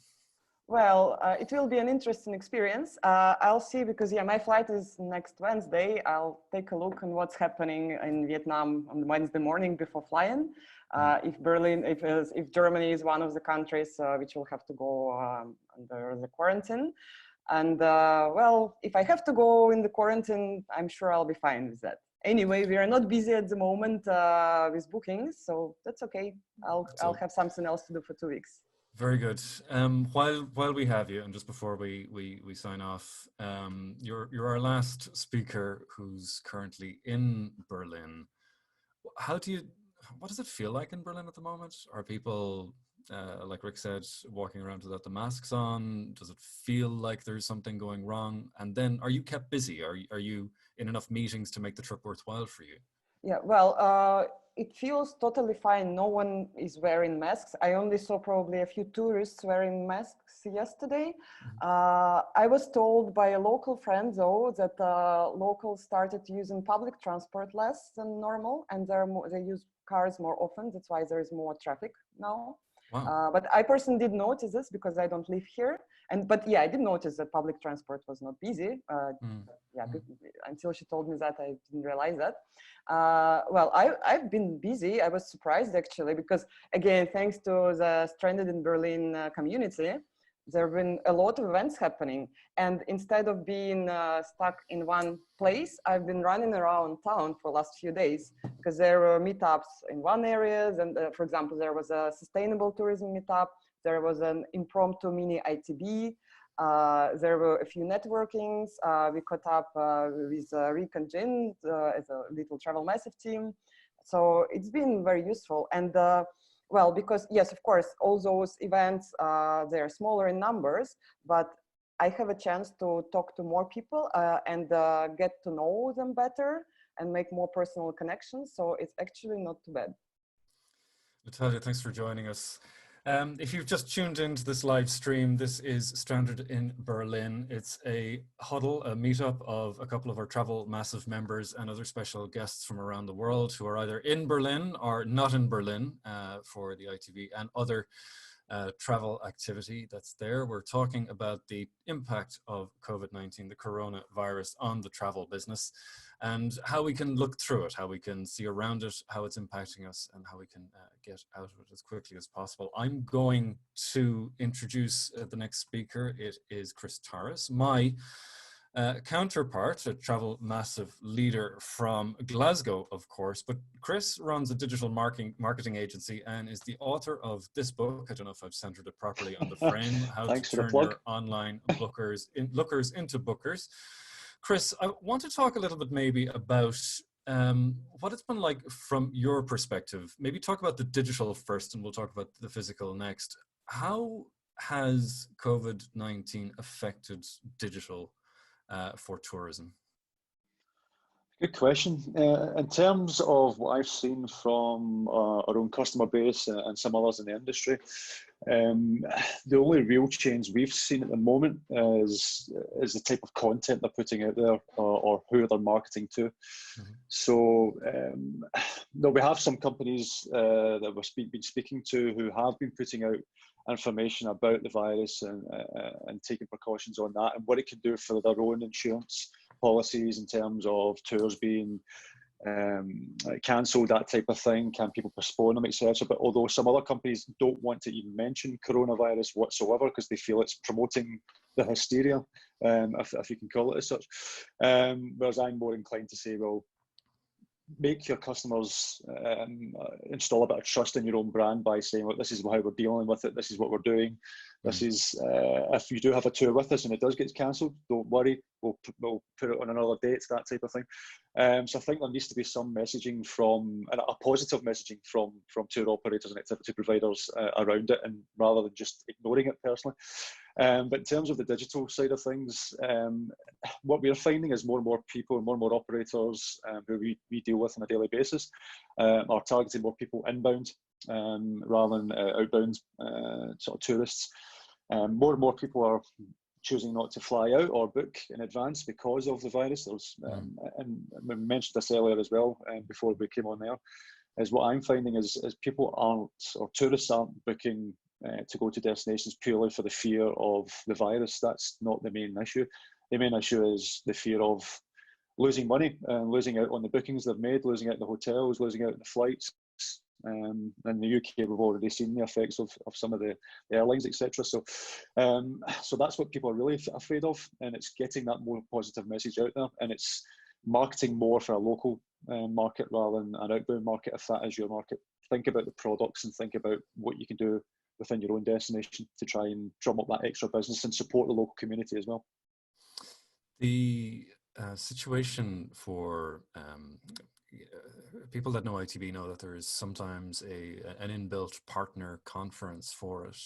Well, it will be an interesting experience. I'll see, because yeah, my flight is next Wednesday. I'll take a look on what's happening in Vietnam on Wednesday morning before flying. If Germany is one of the countries which will have to go under the quarantine. And well, if I have to go in the quarantine, I'm sure I'll be fine with that. Anyway, we are not busy at the moment with bookings, so that's okay. I'll have something else to do for 2 weeks. Very good. While we have you, and just before we sign off, you're our last speaker who's currently in Berlin. What does it feel like in Berlin at the moment? Are people, like Rick said, walking around without the masks on? Does it feel like there's something going wrong? And then, are you kept busy? Are you in enough meetings to make the trip worthwhile for you? Yeah, well, it feels totally fine. No one is wearing masks. I only saw probably a few tourists wearing masks yesterday. I was told by a local friend, though, that locals started using public transport less than normal, and they use cars more often. That's why there is more traffic now. Wow. But I personally did notice this because I don't live here. But yeah, I did notice that public transport was not busy. Yeah, until she told me that, I didn't realize that. Well, I've been busy. I was surprised actually, because again, thanks to the Stranded in Berlin community, there have been a lot of events happening. And instead of being stuck in one place, I've been running around town for the last few days, because there were meetups in one area. And for example, there was a sustainable tourism meetup. There was an impromptu mini ITB. There were a few networkings. We caught up with Rick and Jin as a little travel massive team. So it's been very useful. And well, because yes, of course, all those events, they're smaller in numbers, but I have a chance to talk to more people and get to know them better and make more personal connections. So it's actually not too bad. Natalya, thanks for joining us. If you've just tuned into this live stream, this is Stranded in Berlin. It's a huddle, a meetup of a couple of our Travel Massive members and other special guests from around the world who are either in Berlin or not in Berlin for the ITV and other travel activity that's there. We're talking about the impact of COVID-19, the coronavirus, on the travel business, and how we can look through it, how we can see around it, how it's impacting us, and how we can get out of it as quickly as possible. I'm going to introduce the next speaker. It is Chris Torres, my counterpart, a travel massive leader from Glasgow, of course. But Chris runs a digital marketing agency and is the author of this book. I don't know if I've centered it properly on the frame, How to Turn Your Online Lookers into Bookers. Chris, I want to talk a little bit maybe about what it's been like from your perspective. Maybe talk about the digital first, and we'll talk about the physical next. How has COVID-19 affected digital for tourism? Good question. In terms of what I've seen from our own customer base and some others in the industry, the only real change we've seen at the moment is the type of content they're putting out there or who they're marketing to. So we have some companies that we've been speaking to who have been putting out information about the virus and taking precautions on that and what it can do for their own insurance policies in terms of tours being cancelled, that type of thing. Can people postpone them, etc.? But although some other companies don't want to even mention coronavirus whatsoever because they feel it's promoting the hysteria, if you can call it as such. Whereas I'm more inclined to say, well, make your customers install a bit of trust in your own brand by saying, look, this is how we're dealing with it, this is what we're doing, this is, if you do have a tour with us and it does get cancelled, don't worry, we'll put it on another date, that type of thing. So I think there needs to be some messaging and a positive messaging from tour operators and activity providers around it, and rather than just ignoring it personally. But in terms of the digital side of things, what we're finding is more and more people and more operators who we deal with on a daily basis are targeting more people inbound rather than outbound sort of tourists. More and more people are choosing not to fly out or book in advance because of the virus. And we mentioned this earlier as well before we came on there, is what I'm finding is people aren't, or tourists aren't booking to go to destinations purely for the fear of the virus. That's not the main issue. The main issue is the fear of losing money, losing out on the bookings they've made, losing out on the hotels, losing out on the flights. In the UK, we've already seen the effects of some of the airlines, etc. So that's what people are really afraid of, and it's getting that more positive message out there, and it's marketing more for a local market rather than an outbound market, if that is your market. Think about the products and think about what you can do within your own destination to try and drum up that extra business and support the local community as well. The situation for people that know ITB know that there is sometimes an inbuilt partner conference for it.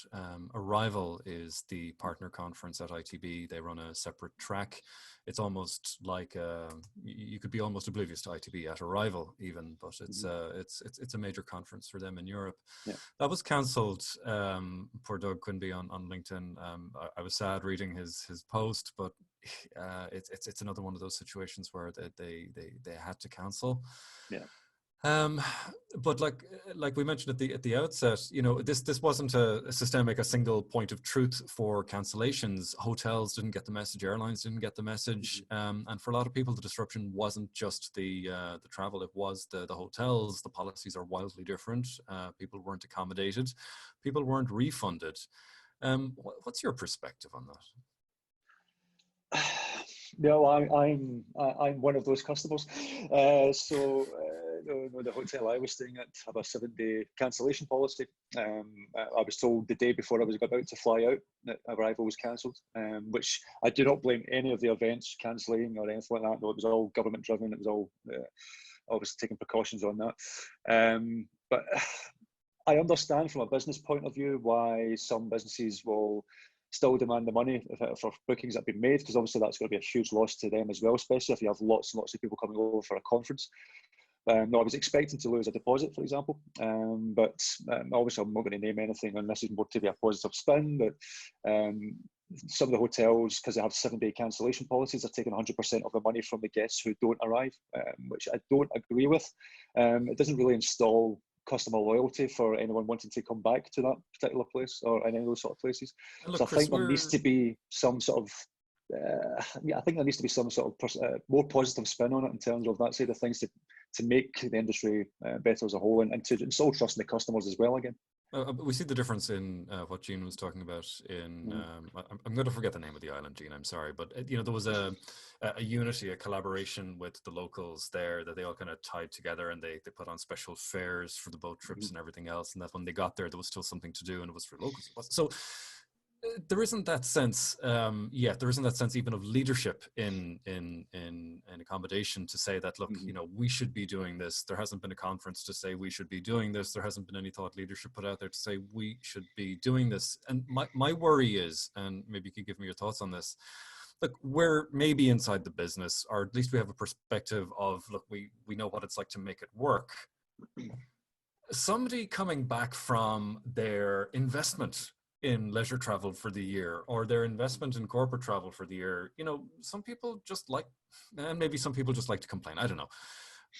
Arrival is the partner conference at ITB. They run a separate track. It's almost like you could be almost oblivious to ITB at Arrival even, but it's a major conference for them in Europe. Yeah. That was cancelled. Poor Doug Quinby on LinkedIn. I was sad reading his post, but it's another one of those situations where they had to cancel. Yeah. But like we mentioned at the outset, you know, this wasn't a systemic, a single point of truth for cancellations. Hotels didn't get the message, airlines didn't get the message, and for a lot of people, the disruption wasn't just the travel; it was the hotels. The policies are wildly different. People weren't accommodated, people weren't refunded. What's your perspective on that? No, I'm one of those customers. The hotel I was staying at have a 7-day cancellation policy. I was told the day before I was about to fly out that Arrival was cancelled, which I do not blame any of the events cancelling or anything like that. No, it was all government driven. It was all obviously taking precautions on that. But I understand from a business point of view why some businesses will still demand the money for bookings that have been made, because obviously that's going to be a huge loss to them as well, especially if you have lots and lots of people coming over for a conference. No, I was expecting to lose a deposit, for example, but obviously I'm not going to name anything, and this is more to be a positive spin, but some of the hotels, because they have 7-day cancellation policies, are taking 100% of the money from the guests who don't arrive, which I don't agree with. It doesn't really install customer loyalty for anyone wanting to come back to that particular place or any of those sort of places. Look, so I think there needs to be some sort of I think there needs to be some sort of more positive spin on it in terms of that side of things to make the industry better as a whole, and to install trust in the customers as well again. We see the difference in what Jean was talking about in, I'm going to forget the name of the island, Jean, I'm sorry, but you know, there was a unity, a collaboration with the locals there that they all kind of tied together, and they put on special fares for the boat trips and everything else, and that when they got there was still something to do, and it was for locals. So there isn't that sense yet. There isn't that sense even of leadership in accommodation to say that, look, you know, we should be doing this. There hasn't been a conference to say we should be doing this. There hasn't been any thought leadership put out there to say we should be doing this. And my worry is, and maybe you could give me your thoughts on this, look, we're maybe inside the business, or at least we have a perspective of, look, we know what it's like to make it work. Somebody coming back from their investment in leisure travel for the year, or their investment in corporate travel for the year, you know, some people just like, and maybe some people just like to complain, I don't know.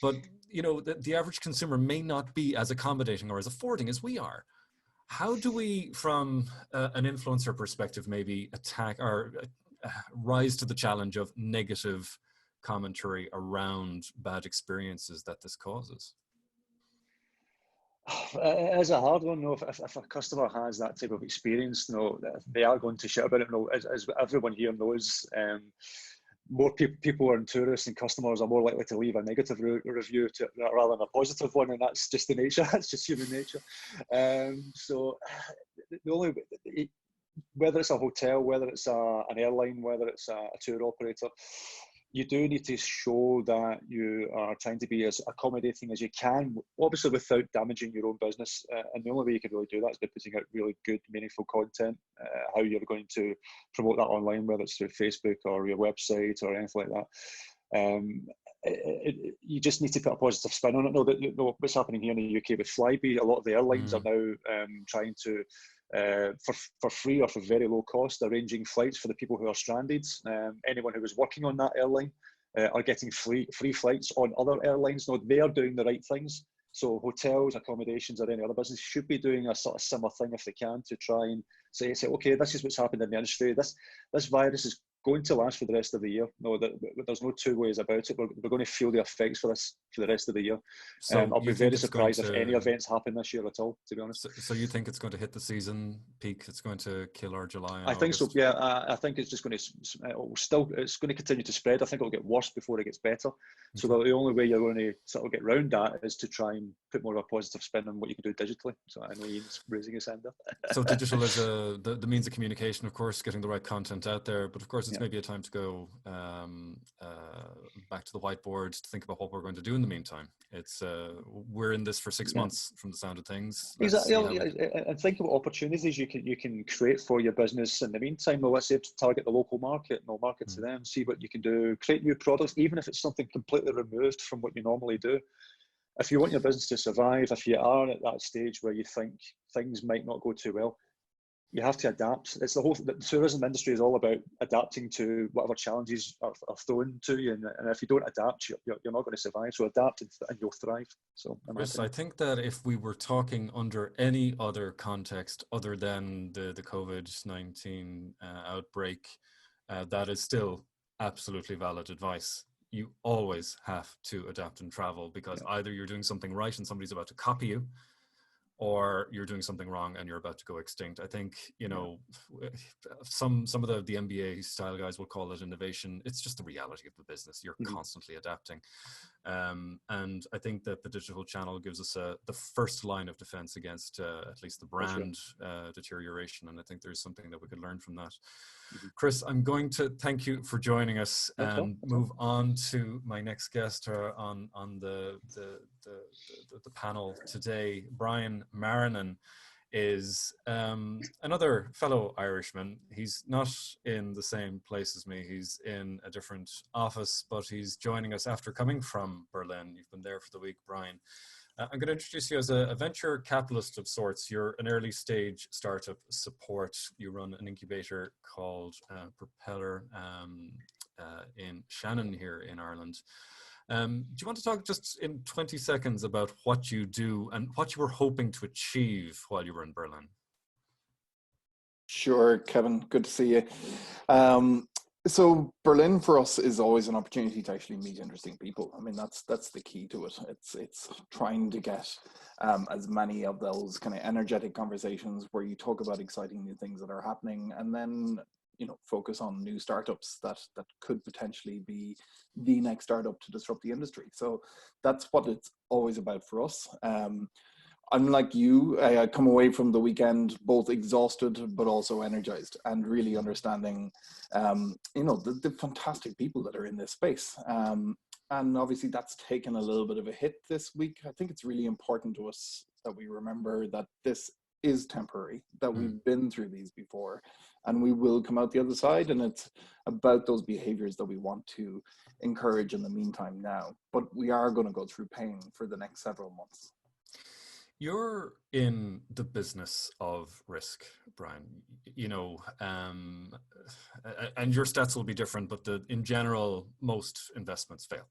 But, you know, the average consumer may not be as accommodating or as affording as we are. How do we, from an influencer perspective, maybe attack or rise to the challenge of negative commentary around bad experiences that this causes? It is a hard one. No, if a customer has that type of experience, no, they are going to shit about it. No, as everyone here knows, more people and tourists and customers are more likely to leave a negative review rather than a positive one, and that's just the nature. That's just human nature. So the only, whether it's a hotel, whether it's an airline, whether it's a tour operator, you do need to show that you are trying to be as accommodating as you can, obviously without damaging your own business. And the only way you can really do that is by putting out really good, meaningful content. How you're going to promote that online, whether it's through Facebook or your website or anything like that. You just need to put a positive spin on it. No, what's happening here in the UK with Flybe, a lot of the airlines are now trying to, for free or for very low cost, arranging flights for the people who are stranded. Anyone who was working on that airline are getting free flights on other airlines. No, they are doing the right things. So hotels, accommodations, or any other business should be doing a sort of similar thing if they can, to try and say, okay, this is what's happened in the industry. This virus is going to last for the rest of the year. No, there's no two ways about it. We're going to feel the effects for this for the rest of the year. So I'll be very surprised if any events happen this year at all, to be honest. So you think it's going to hit the season peak? It's going to kill our July and I think August? so, yeah. I think it's just going to, it's going to continue to spread. I think it'll get worse before it gets better. So the only way you're going to sort of get around that is to try and put more of a positive spin on what you can do digitally. So I know Ian's raising his hand up. So digital is the means of communication, of course, getting the right content out there. But of course, it's maybe a time to go back to the whiteboard to think about what we're going to do in the meantime. It's we're in this for 6 months from the sound of things. Exactly. And think of what opportunities you can create for your business in the meantime. Well, let's say to target the local market, market to them, see what you can do, create new products, even if it's something completely removed from what you normally do. If you want your business to survive, if you are at that stage where you think things might not go too well, you have to adapt. It's the tourism industry is all about adapting to whatever challenges are thrown to you, and if you don't adapt, you're not going to survive. So adapt and you'll thrive. So Chris, I think that if we were talking under any other context other than the COVID-19 outbreak, that is still absolutely valid advice. You always have to adapt and travel, because either you're doing something right and somebody's about to copy you, or you're doing something wrong and you're about to go extinct. I think, some of the MBA style guys will call it innovation. It's just the reality of the business. You're constantly adapting. And I think that the digital channel gives us the first line of defense against at least the brand deterioration. And I think there's something that we could learn from that. Chris, I'm going to thank you for joining us and move on to my next guest on the panel today. Brian Marinan is another fellow Irishman. He's not in the same place as me. He's in a different office, but he's joining us after coming from Berlin. You've been there for the week, Brian. I'm going to introduce you as a venture capitalist of sorts. You're an early stage startup support. You run an incubator called Propeller in Shannon here in Ireland. Do you want to talk just in 20 seconds about what you do and what you were hoping to achieve while you were in Berlin? Sure, Kevin, good to see you. So Berlin for us is always an opportunity to actually meet interesting people. I mean, that's the key to it. It's trying to get as many of those kind of energetic conversations where you talk about exciting new things that are happening, and then focus on new startups that could potentially be the next startup to disrupt the industry. So that's what it's always about for us. I'm like you, I come away from the weekend both exhausted but also energized, and really understanding, the fantastic people that are in this space. And obviously that's taken a little bit of a hit this week. I think it's really important to us that we remember that this is temporary, that we've been through these before, and we will come out the other side. And it's about those behaviors that we want to encourage in the meantime now. But we are going to go through pain for the next several months. You're in the business of risk, Brian, and your stats will be different, but in general, most investments fail.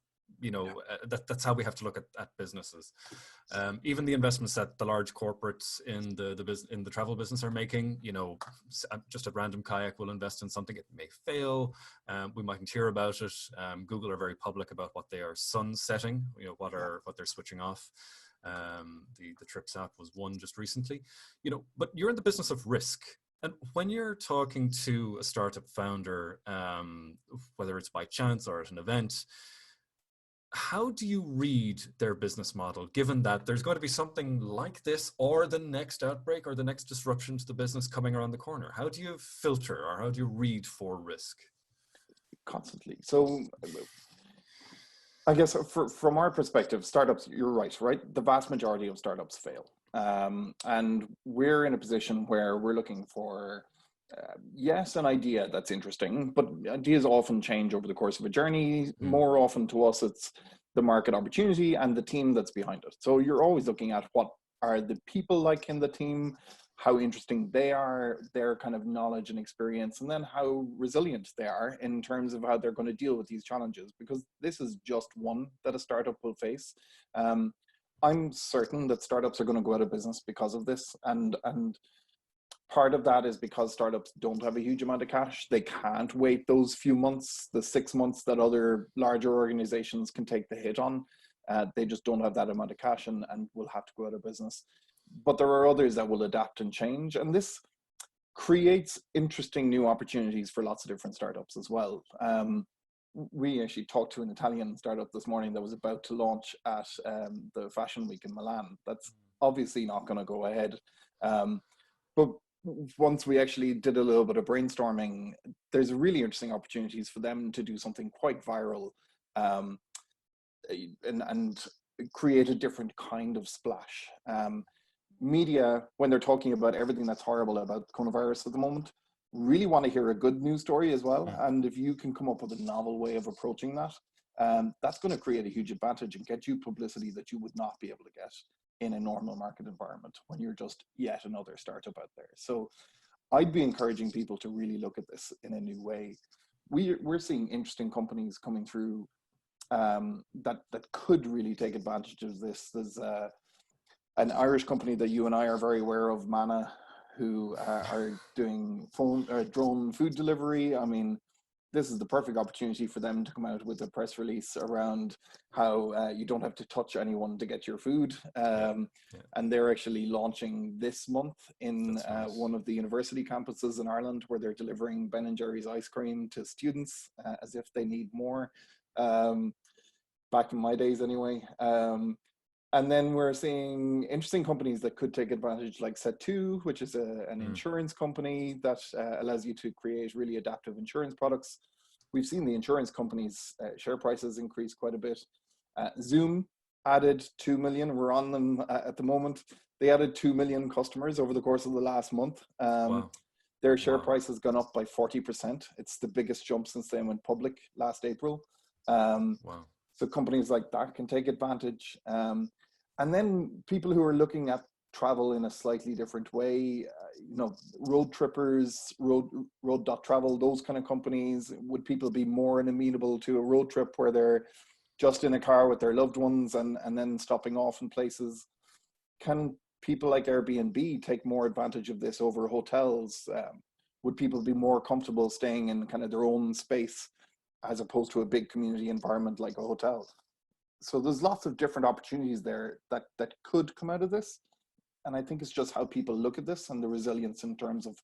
that's how we have to look at businesses. Even the investments that the large corporates in the travel business are making, just at random kayak will invest in something, it may fail. We mightn't hear about it. Google are very public about what they are sunsetting, what they're switching off. The Trips app was one just recently, but you're in the business of risk. And when you're talking to a startup founder, whether it's by chance or at an event, how do you read their business model, given that there's going to be something like this or the next outbreak or the next disruption to the business coming around the corner? How do you filter, or how do you read for risk? Constantly. So I guess from our perspective, startups, you're right? The vast majority of startups fail. And we're in a position where we're looking for, yes, an idea that's interesting, but ideas often change over the course of a journey. More often to us, it's the market opportunity and the team that's behind it. So you're always looking at what are the people like in the team, how interesting they are, their kind of knowledge and experience, and then how resilient they are in terms of how they're going to deal with these challenges, because this is just one that a startup will face. I'm certain that startups are going to go out of business because of this, and part of that is because startups don't have a huge amount of cash. They can't wait those few months, the 6 months that other larger organizations can take the hit on. They just don't have that amount of cash and will have to go out of business. But there are others that will adapt and change, and this creates interesting new opportunities for lots of different startups as well. We actually talked to an Italian startup this morning that was about to launch at the Fashion Week in Milan. That's obviously not going to go ahead. But once we actually did a little bit of brainstorming, there's really interesting opportunities for them to do something quite viral and create a different kind of splash. Media, when they're talking about everything that's horrible about coronavirus at the moment, really want to hear a good news story as well. And if you can come up with a novel way of approaching that, that's going to create a huge advantage and get you publicity that you would not be able to get in a normal market environment when you're just yet another startup out there. So I'd be encouraging people to really look at this in a new way. We're seeing interesting companies coming through that could really take advantage of this. There's an Irish company that you and I are very aware of, Mana, who are doing drone food delivery. I mean, this is the perfect opportunity for them to come out with a press release around how you don't have to touch anyone to get your food. And they're actually launching this month in one of the university campuses in Ireland, where they're delivering Ben & Jerry's ice cream to students as if they need more. Back in my days anyway. And then we're seeing interesting companies that could take advantage, like Set2, which is an insurance company that allows you to create really adaptive insurance products. We've seen the insurance companies' share prices increase quite a bit. Zoom added 2 million. We're on them at the moment. They added 2 million customers over the course of the last month. Their share price has gone up by 40%. It's the biggest jump since they went public last April. So companies like that can take advantage. And then people who are looking at travel in a slightly different way, road trippers, road.travel, those kind of companies. Would people be more amenable to a road trip where they're just in a car with their loved ones and then stopping off in places? Can people like Airbnb take more advantage of this over hotels? Would people be more comfortable staying in kind of their own space as opposed to a big community environment like a hotel? So there's lots of different opportunities there that could come out of this. And I think it's just how people look at this and the resilience in terms of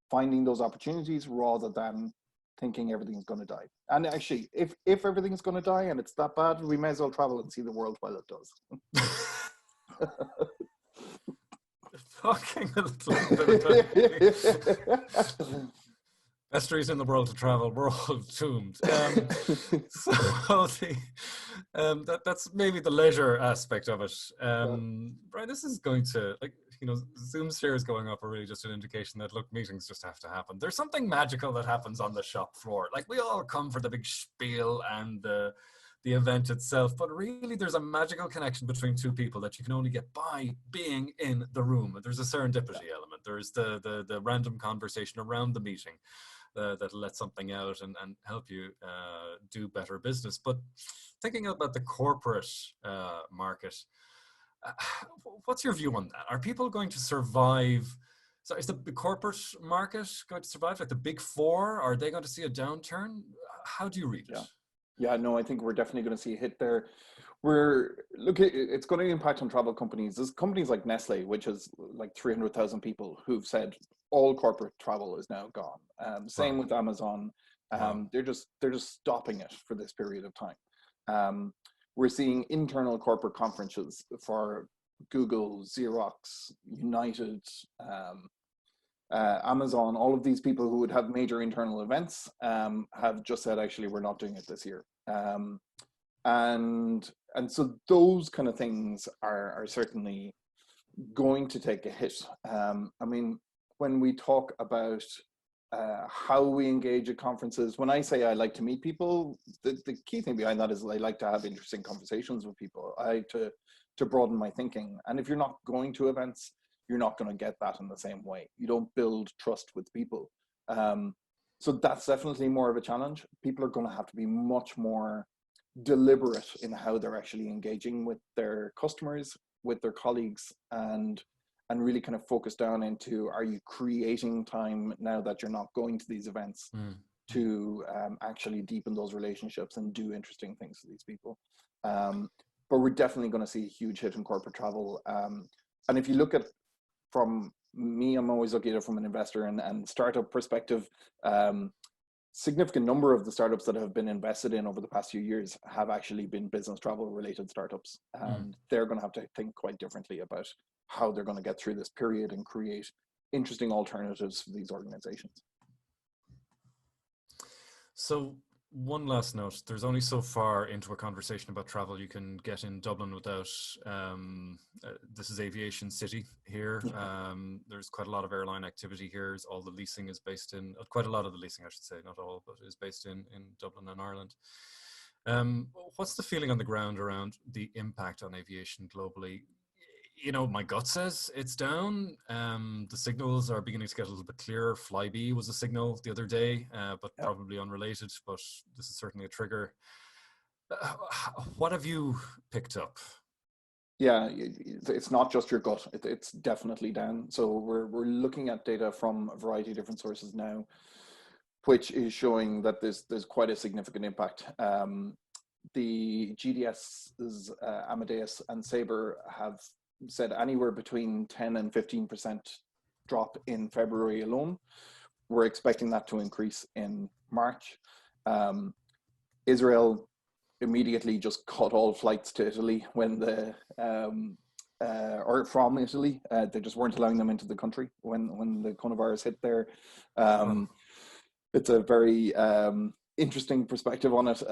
finding those opportunities rather than thinking everything's going to die. And actually, if everything's going to die and it's that bad, we may as well travel and see the world while it does. Talking a little bit about best reason in the world to travel, we're all doomed. So that's maybe the leisure aspect of it. Brian, this is going to, Zoom shares going up are really just an indication that, look, meetings just have to happen. There's something magical that happens on the shop floor. Like, we all come for the big spiel and the event itself, but really there's a magical connection between two people that you can only get by being in the room. There's a serendipity element. There's the random conversation around the meeting. that'll let something out and help you do better business. But thinking about the corporate market, what's your view on that? Are people going to survive? So is the corporate market going to survive? Like the big four, are they going to see a downturn? How do you read it? Yeah, no, I think we're definitely going to see a hit there. It's going to impact on travel companies. There's companies like Nestle, which is like 300,000 people who've said all corporate travel is now gone. Same with Amazon. They're just stopping it for this period of time. We're seeing internal corporate conferences for Google, Xerox, United, Amazon. All of these people who would have major internal events have just said, actually, we're not doing it this year. And so those kind of things are certainly going to take a hit. I mean, when we talk about how we engage at conferences, when I say I like to meet people, the key thing behind that is I like to have interesting conversations with people. I like to broaden my thinking. And if you're not going to events, you're not going to get that in the same way. You don't build trust with people. So that's definitely more of a challenge. People are going to have to be much more deliberate in how they're actually engaging with their customers, with their colleagues, and really kind of focus down into, are you creating time now that you're not going to these events to actually deepen those relationships and do interesting things to these people. But we're definitely going to see a huge hit in corporate travel. And if you look at, from me, I'm always looking at it from an investor and startup perspective. Significant number of the startups that have been invested in over the past few years have actually been business travel related startups. And they're going to have to think quite differently about how they're going to get through this period and create interesting alternatives for these organizations. So one last note, there's only so far into a conversation about travel you can get in Dublin without, this is aviation city here. There's quite a lot of airline activity here. All the leasing is based in, quite a lot of the leasing, I should say, not all, but is based in Dublin and Ireland. What's the feeling on the ground around the impact on aviation globally? You know, my gut says it's down. The signals are beginning to get a little bit clearer. Flybe was a signal the other day, but probably unrelated, but this is certainly a trigger. What have you picked up? Yeah, it's not just your gut. It's definitely down. So we're looking at data from a variety of different sources now, which is showing that there's quite a significant impact. The GDS's Amadeus and Sabre have said anywhere between 10 and 15% drop in February alone. We're expecting that to increase in March. Israel immediately just cut all flights to Italy when or from Italy. They just weren't allowing them into the country when the coronavirus hit there. It's a very interesting perspective on it.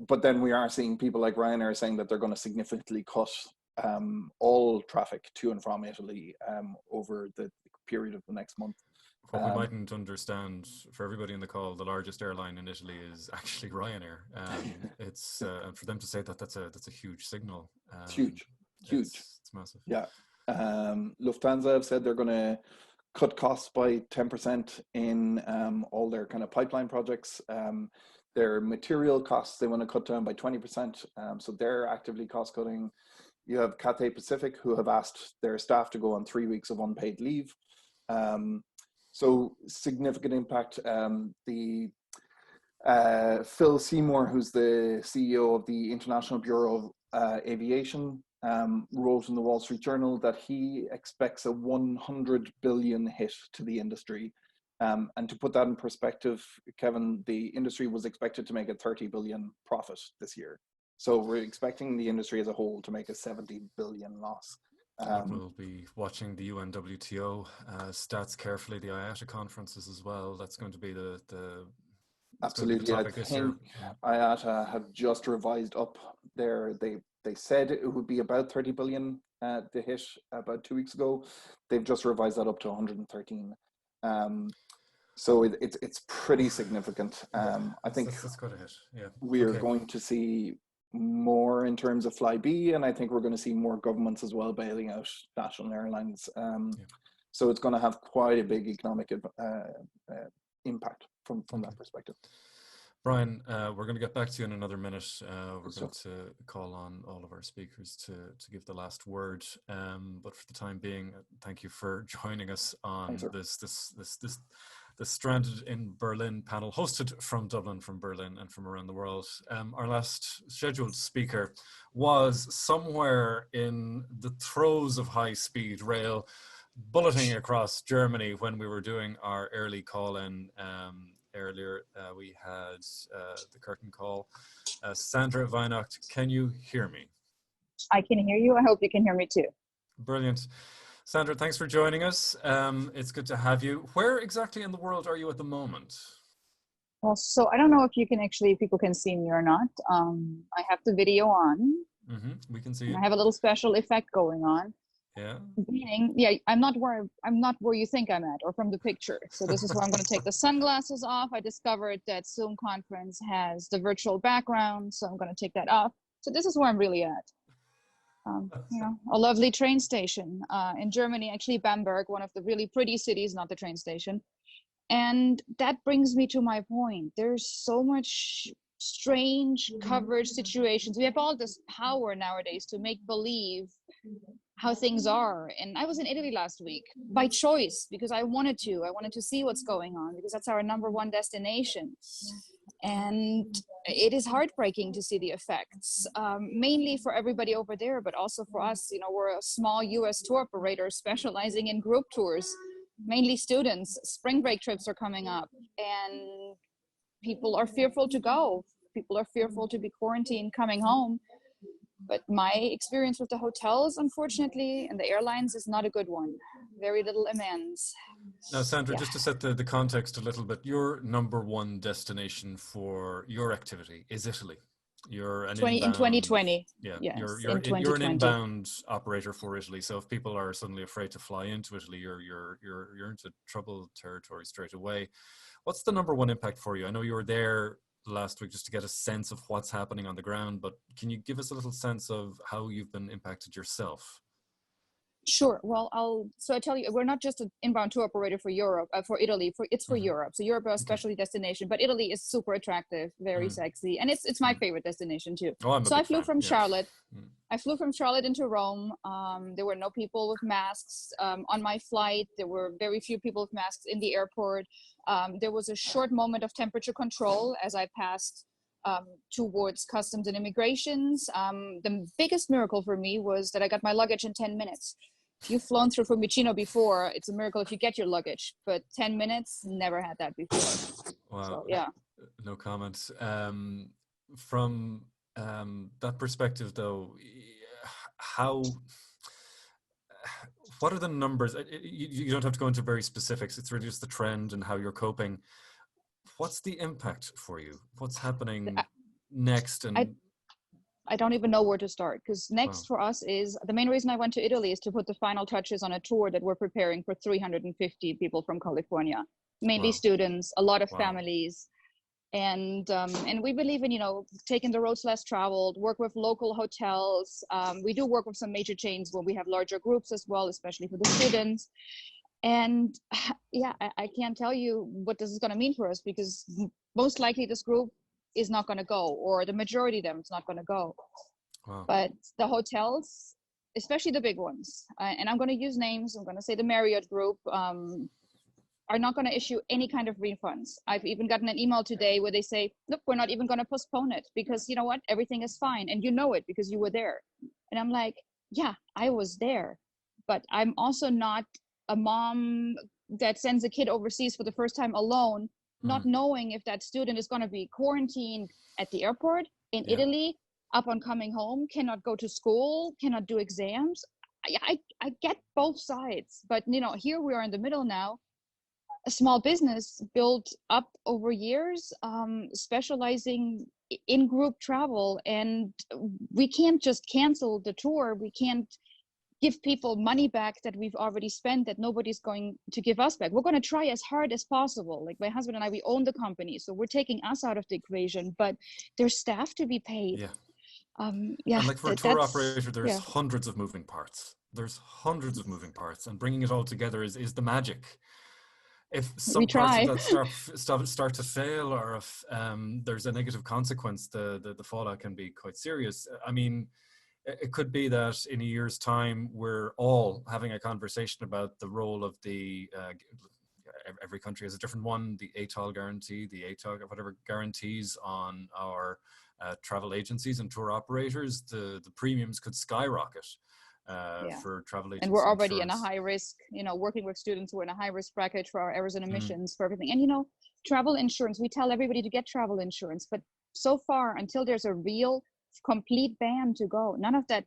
But then we are seeing people like Ryanair saying that they're going to significantly cut all traffic to and from Italy over the period of the next month. What we mightn't understand, for everybody in the call, the largest airline in Italy is actually Ryanair. It's and for them to say that that's a huge signal. It's huge. It's massive. Yeah. Lufthansa have said they're going to cut costs by 10% in all their kind of pipeline projects. Their material costs they want to cut down by 20%. So they're actively cost cutting. You have Cathay Pacific, who have asked their staff to go on 3 weeks of unpaid leave. So significant impact. Phil Seymour, who's the CEO of the International Bureau of Aviation, wrote in the Wall Street Journal that he expects a 100 billion hit to the industry. And to put that in perspective, Kevin, the industry was expected to make a 30 billion profit this year. So we're expecting the industry as a whole to make a 70 billion loss. We'll be watching the UNWTO stats carefully, the IATA conferences as well. That's going to be the absolutely. I think IATA have just revised up they said it would be about 30 billion the hit about 2 weeks ago. They've just revised that up to 113. So it's pretty significant. I think that's quite a hit. Yeah, we are going to see more in terms of Flybe, and I think we're going to see more governments as well bailing out national airlines. So it's going to have quite a big economic impact from that perspective. Brian, we're going to get back to you in another minute. We're going to call on all of our speakers to give the last word. But for the time being, thank you for joining us on this Stranded in Berlin panel, hosted from Dublin, from Berlin, and from around the world. Our last scheduled speaker was somewhere in the throes of high-speed rail, bulleting across Germany when we were doing our early call-in. Earlier, we had the curtain call. Sandra Weihnacht, can you hear me? I can hear you. I hope you can hear me too. Brilliant. Sandra, thanks for joining us. It's good to have you. Where exactly in the world are you at the moment? Well, so I don't know if people can see me or not. I have the video on. We can see you. I have a little special effect going on. Yeah. Meaning, I'm not where you think I'm at, or from the picture. So this is where I'm going to take the sunglasses off. I discovered that Zoom conference has the virtual background, so I'm going to take that off. So this is where I'm really at. A lovely train station in Germany, actually Bamberg, one of the really pretty cities, not the train station. And that brings me to my point. There's so much strange coverage situations. We have all this power nowadays to make believe how things are. And I was in Italy last week by choice, because I wanted to see what's going on, because that's our #1 destination. And it is heartbreaking to see the effects, mainly for everybody over there, but also for us. We're a small US tour operator specializing in group tours, mainly students. Spring break trips are coming up, and people are fearful to go. People are fearful to be quarantined coming home. But my experience with the hotels, unfortunately, and the airlines is not a good one. Very little amends. Now, Sandra, just to set the context a little bit, your #1 destination for your activity is Italy. You're an in 2020. Yeah, yes, you're an inbound operator for Italy. So if people are suddenly afraid to fly into Italy, you're into troubled territory straight away. What's the #1 impact for you? I know you were there last week just to get a sense of what's happening on the ground, but can you give us a little sense of how you've been impacted yourself? Sure. Well, I tell you, we're not just an inbound tour operator for Europe, for Italy. It's for Europe. So Europe is a specialty destination, but Italy is super attractive, very sexy, and it's my favorite destination too. So I flew from Charlotte. I flew from Charlotte into Rome. There were no people with masks on my flight. There were very few people with masks in the airport. There was a short moment of temperature control as I passed towards customs and immigrations. The biggest miracle for me was that I got my luggage in 10 minutes. If you've flown through Fiumicino before, it's a miracle if you get your luggage, but 10 minutes, never had that before. Wow. So, yeah. No comment. From that perspective, though, what are the numbers? You don't have to go into very specifics. It's really just the trend and how you're coping. What's the impact for you? What's happening next? And I don't even know where to start, because next for us is, the main reason I went to Italy is to put the final touches on a tour that we're preparing for 350 people from California, mainly students, a lot of families. And we believe in, taking the roads less traveled, work with local hotels. We do work with some major chains where we have larger groups as well, especially for the students. And I can't tell you what this is going to mean for us, because most likely this group is not going to go, or the majority of them is not going to go. Wow. But the hotels, especially the big ones, and I'm going to use names, I'm going to say the Marriott group, are not going to issue any kind of refunds. I've even gotten an email today where they say, look, we're not even going to postpone it, because you know what, everything is fine, and you know it because you were there. And I'm like, yeah, I was there, but I'm also not a mom that sends a kid overseas for the first time alone, not knowing if that student is going to be quarantined at the airport in Italy, upon coming home, cannot go to school, cannot do exams. I get both sides, but here we are in the middle now, a small business built up over years, specializing in group travel, and we can't just cancel the tour. We can't give people money back that we've already spent, that nobody's going to give us back. We're going to try as hard as possible. Like my husband and I, we own the company, so we're taking us out of the equation, but there's staff to be paid. And like for a tour operator, there's hundreds of moving parts. And bringing it all together is the magic. if some We parts try. of that start to fail, or if there's a negative consequence, the fallout can be quite serious. I mean, it could be that in a year's time, we're all having a conversation about the role of the, every country has a different one, the ATOL guarantee, the ATOL, whatever guarantees on our travel agencies and tour operators. The premiums could skyrocket for travel agencies. And we're already in a high risk, working with students who are in a high risk bracket for our errors and omissions, for everything. And, travel insurance, we tell everybody to get travel insurance, but so far, until there's a real complete ban to go, none of that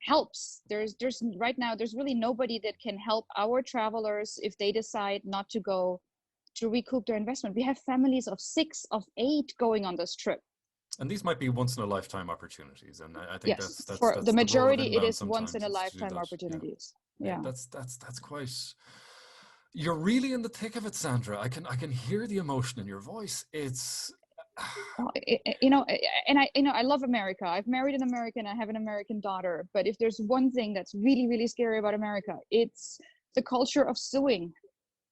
helps. There's right now, there's really nobody that can help our travelers if they decide not to go, to recoup their investment. We have families of 6, of 8 going on this trip. And these might be once in a lifetime opportunities. And I think yes, that's for the majority, it is once in a is lifetime opportunities. Yeah. That's quite, you're really in the thick of it, Sandra. I can hear the emotion in your voice. It's, I love America. I've married an American. I have an American daughter. But if there's one thing that's really, really scary about America, it's the culture of suing.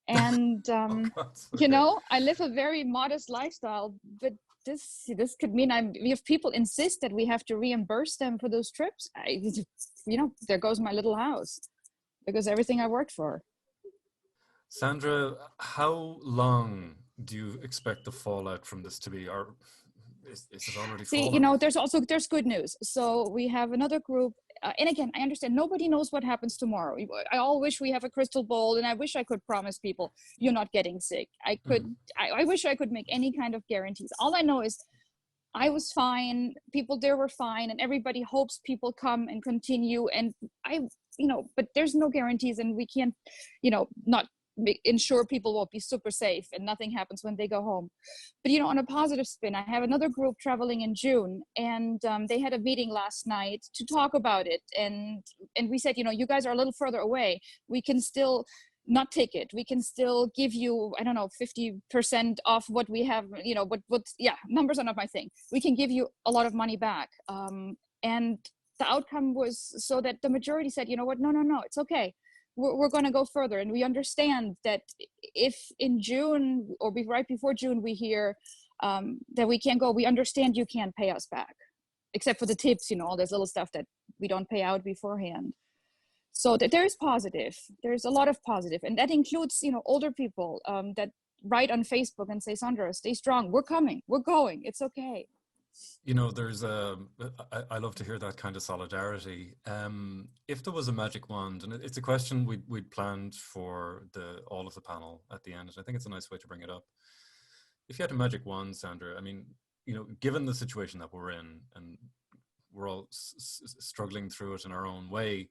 And I live a very modest lifestyle. But this could mean if people insist that we have to reimburse them for those trips, there goes my little house, because everything I worked for. Sandra, how long do you expect the fallout from this to be, or is it already fallen? There's good news. So we have another group, and again, I understand nobody knows what happens tomorrow. I all wish we have a crystal ball, and I wish I could promise people you're not getting sick. I wish I could make any kind of guarantees. All I know is I was fine, people there were fine, and everybody hopes people come and continue. And but there's no guarantees, and we can't, not ensure people won't be super safe and nothing happens when they go home. But on a positive spin, I have another group traveling in June, and they had a meeting last night to talk about it, and we said, you guys are a little further away, we can still not take it, we can still give you 50% off what we have, numbers are not my thing, we can give you a lot of money back. And the outcome was so that the majority said, no, it's okay, we're going to go further. And we understand that if in June or right before June we hear that we can't go, we understand you can't pay us back, except for the tips, all this little stuff that we don't pay out beforehand. So that there's a lot of positive, and that includes older people that write on Facebook and say, Sandra, stay strong, we're coming, we're going, it's okay. There's I love to hear that kind of solidarity. If there was a magic wand, and it's a question we'd planned for all of the panel at the end, and I think it's a nice way to bring it up. If you had a magic wand, Sandra, I mean, given the situation that we're in, and we're all struggling through it in our own way,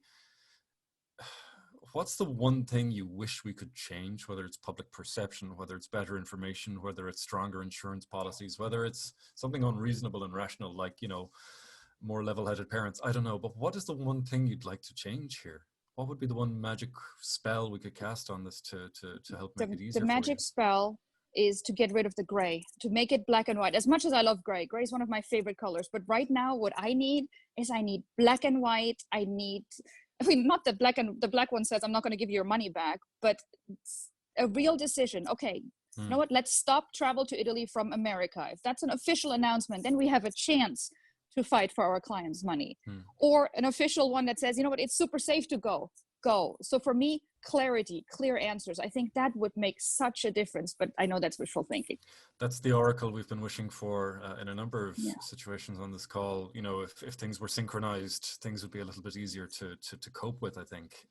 what's the one thing you wish we could change, whether it's public perception, whether it's better information, whether it's stronger insurance policies, whether it's something unreasonable and rational, like, more level-headed parents? I don't know, but what is the one thing you'd like to change here? What would be the one magic spell we could cast on this to help make it easier? The magic spell is to get rid of the gray, to make it black and white. As much as I love gray is one of my favorite colors, but right now what I need black and white. Not the black one says, I'm not going to give you your money back, but it's a real decision. Okay, you know what? Let's stop travel to Italy from America. If that's an official announcement, then we have a chance to fight for our clients' money. Or an official one that says, it's super safe to go. So for me, clarity, clear answers, I think that would make such a difference, but I know that's wishful thinking. That's the oracle we've been wishing for in a number of situations on this call. If things were synchronized, things would be a little bit easier to cope with, I think.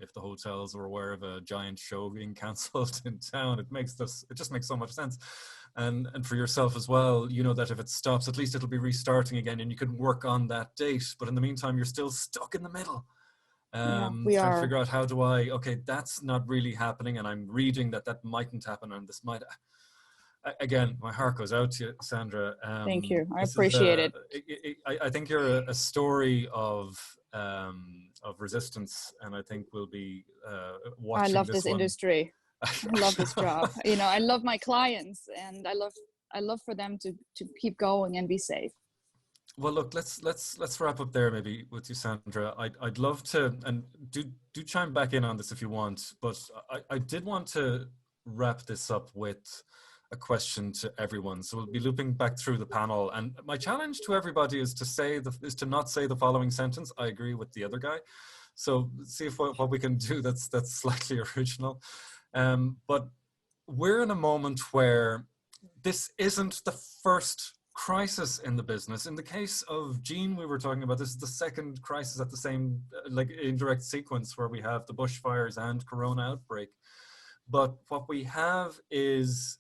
If the hotels were aware of a giant show being cancelled in town, it just makes so much sense. And for yourself as well, that if it stops, at least it'll be restarting again and you can work on that date. But in the meantime, you're still stuck in the middle. Trying to figure out that's not really happening, and I'm reading that mightn't happen, and this might. Again, my heart goes out to you, Sandra. Thank you. I appreciate it. I think you're a story of resistance, and I think we'll be watching. I love this industry. I love this job. I love my clients, and I love for them to keep going and be safe. Well, look, let's wrap up there maybe with you, Sandra. I'd love to, and do chime back in on this if you want, but I did want to wrap this up with a question to everyone. So we'll be looping back through the panel, and my challenge to everybody is to not say the following sentence. I agree with the other guy. So see if what we can do that's slightly original. But we're in a moment where this isn't the first crisis in the business. In the case of Jean, we were talking about, this is the second crisis at the same like indirect sequence, where we have the bushfires and corona outbreak. But what we have is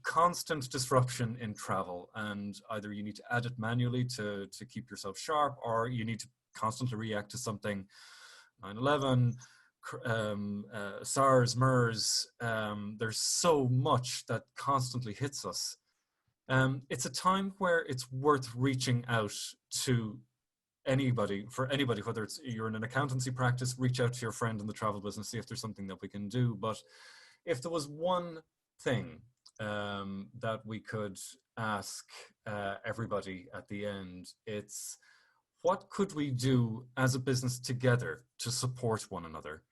constant disruption in travel, and either you need to add it manually to keep yourself sharp, or you need to constantly react to something. 9/11, SARS, MERS, there's so much that constantly hits us. It's a time where it's worth reaching out to anybody, whether it's you're in an accountancy practice, reach out to your friend in the travel business, see if there's something that we can do. But if there was one thing that we could ask everybody at the end, it's what could we do as a business together to support one another?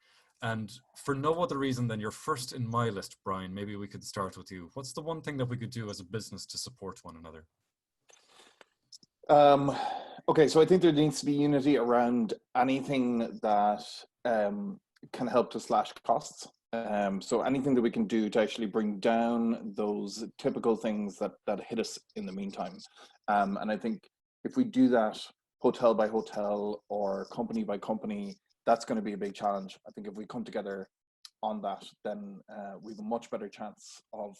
And for no other reason than you're first in my list, Brian, maybe we could start with you. What's the one thing that we could do as a business to support one another? Okay, so I think there needs to be unity around anything that can help to slash costs. So anything that we can do to actually bring down those typical things that hit us in the meantime. And I think if we do that hotel by hotel or company by company, that's going to be a big challenge. I think if we come together on that, then we have a much better chance of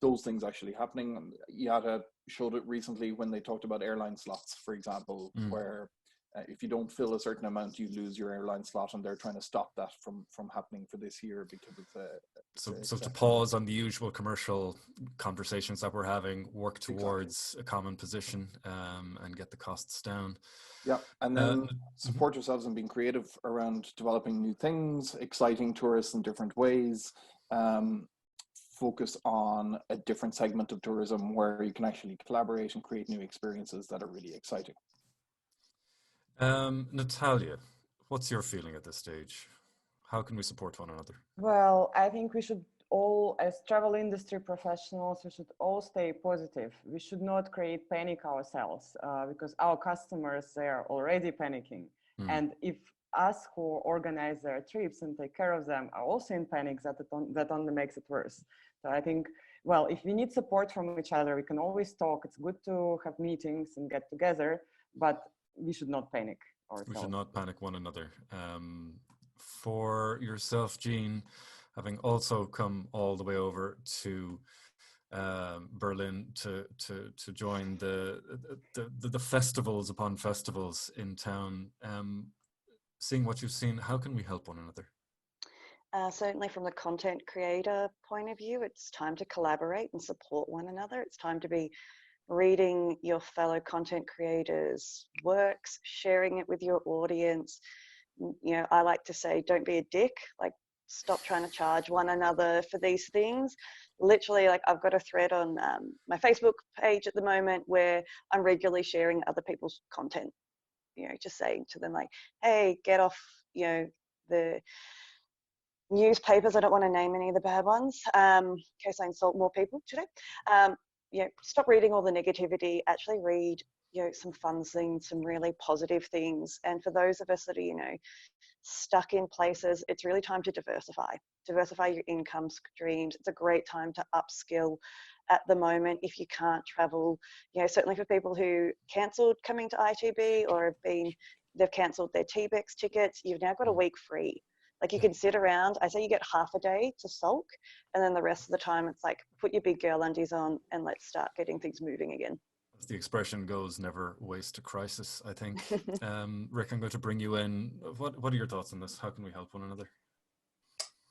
those things actually happening. IATA showed it recently when they talked about airline slots, for example, where if you don't fill a certain amount, you lose your airline slot, and they're trying to stop that from happening for this year because of so to pause on the usual commercial conversations that we're having, work towards a common position and get the costs down. Yeah, and then support yourselves in being creative around developing new things, exciting tourists in different ways. Focus on a different segment of tourism where you can actually collaborate and create new experiences that are really exciting. Natalya, what's your feeling at this stage? How can we support one another? Well, I think we should all, as travel industry professionals, we should all stay positive. We should not create panic ourselves because our customers, they are already panicking. And if us who organize their trips and take care of them are also in panic, that only makes it worse. So I think, well, if we need support from each other, we can always talk. It's good to have meetings and get together, but we should not panic ourselves. We should not panic one another. For yourself, Jean, having also come all the way over to Berlin to join the festivals upon festivals in town, seeing what you've seen, how can we help one another? Certainly from the content creator point of view, it's time to collaborate and support one another. It's time to be reading your fellow content creators' works, sharing it with your audience. You know, I like to say, don't be a dick. Like, stop trying to charge one another for these things. Literally, like, I've got a thread on my Facebook page at the moment where I'm regularly sharing other people's content. You know, just saying to them like, hey, get off, you know, the newspapers. I don't want to name any of the bad ones in case I insult more people today. You know, stop reading all the negativity, actually read, you know, some fun things, some really positive things. And for those of us that are, you know, stuck in places, it's really time to diversify your income streams. It's a great time to upskill at the moment if you can't travel. You know, certainly for people who cancelled coming to ITB or they've cancelled their TBEX tickets, you've now got a week free. Like, you can sit around, I say you get half a day to sulk, and then the rest of the time it's like, put your big girl undies on and let's start getting things moving again. As the expression goes, never waste a crisis, I think. Rick, I'm going to bring you in. What are your thoughts on this? How can we help one another?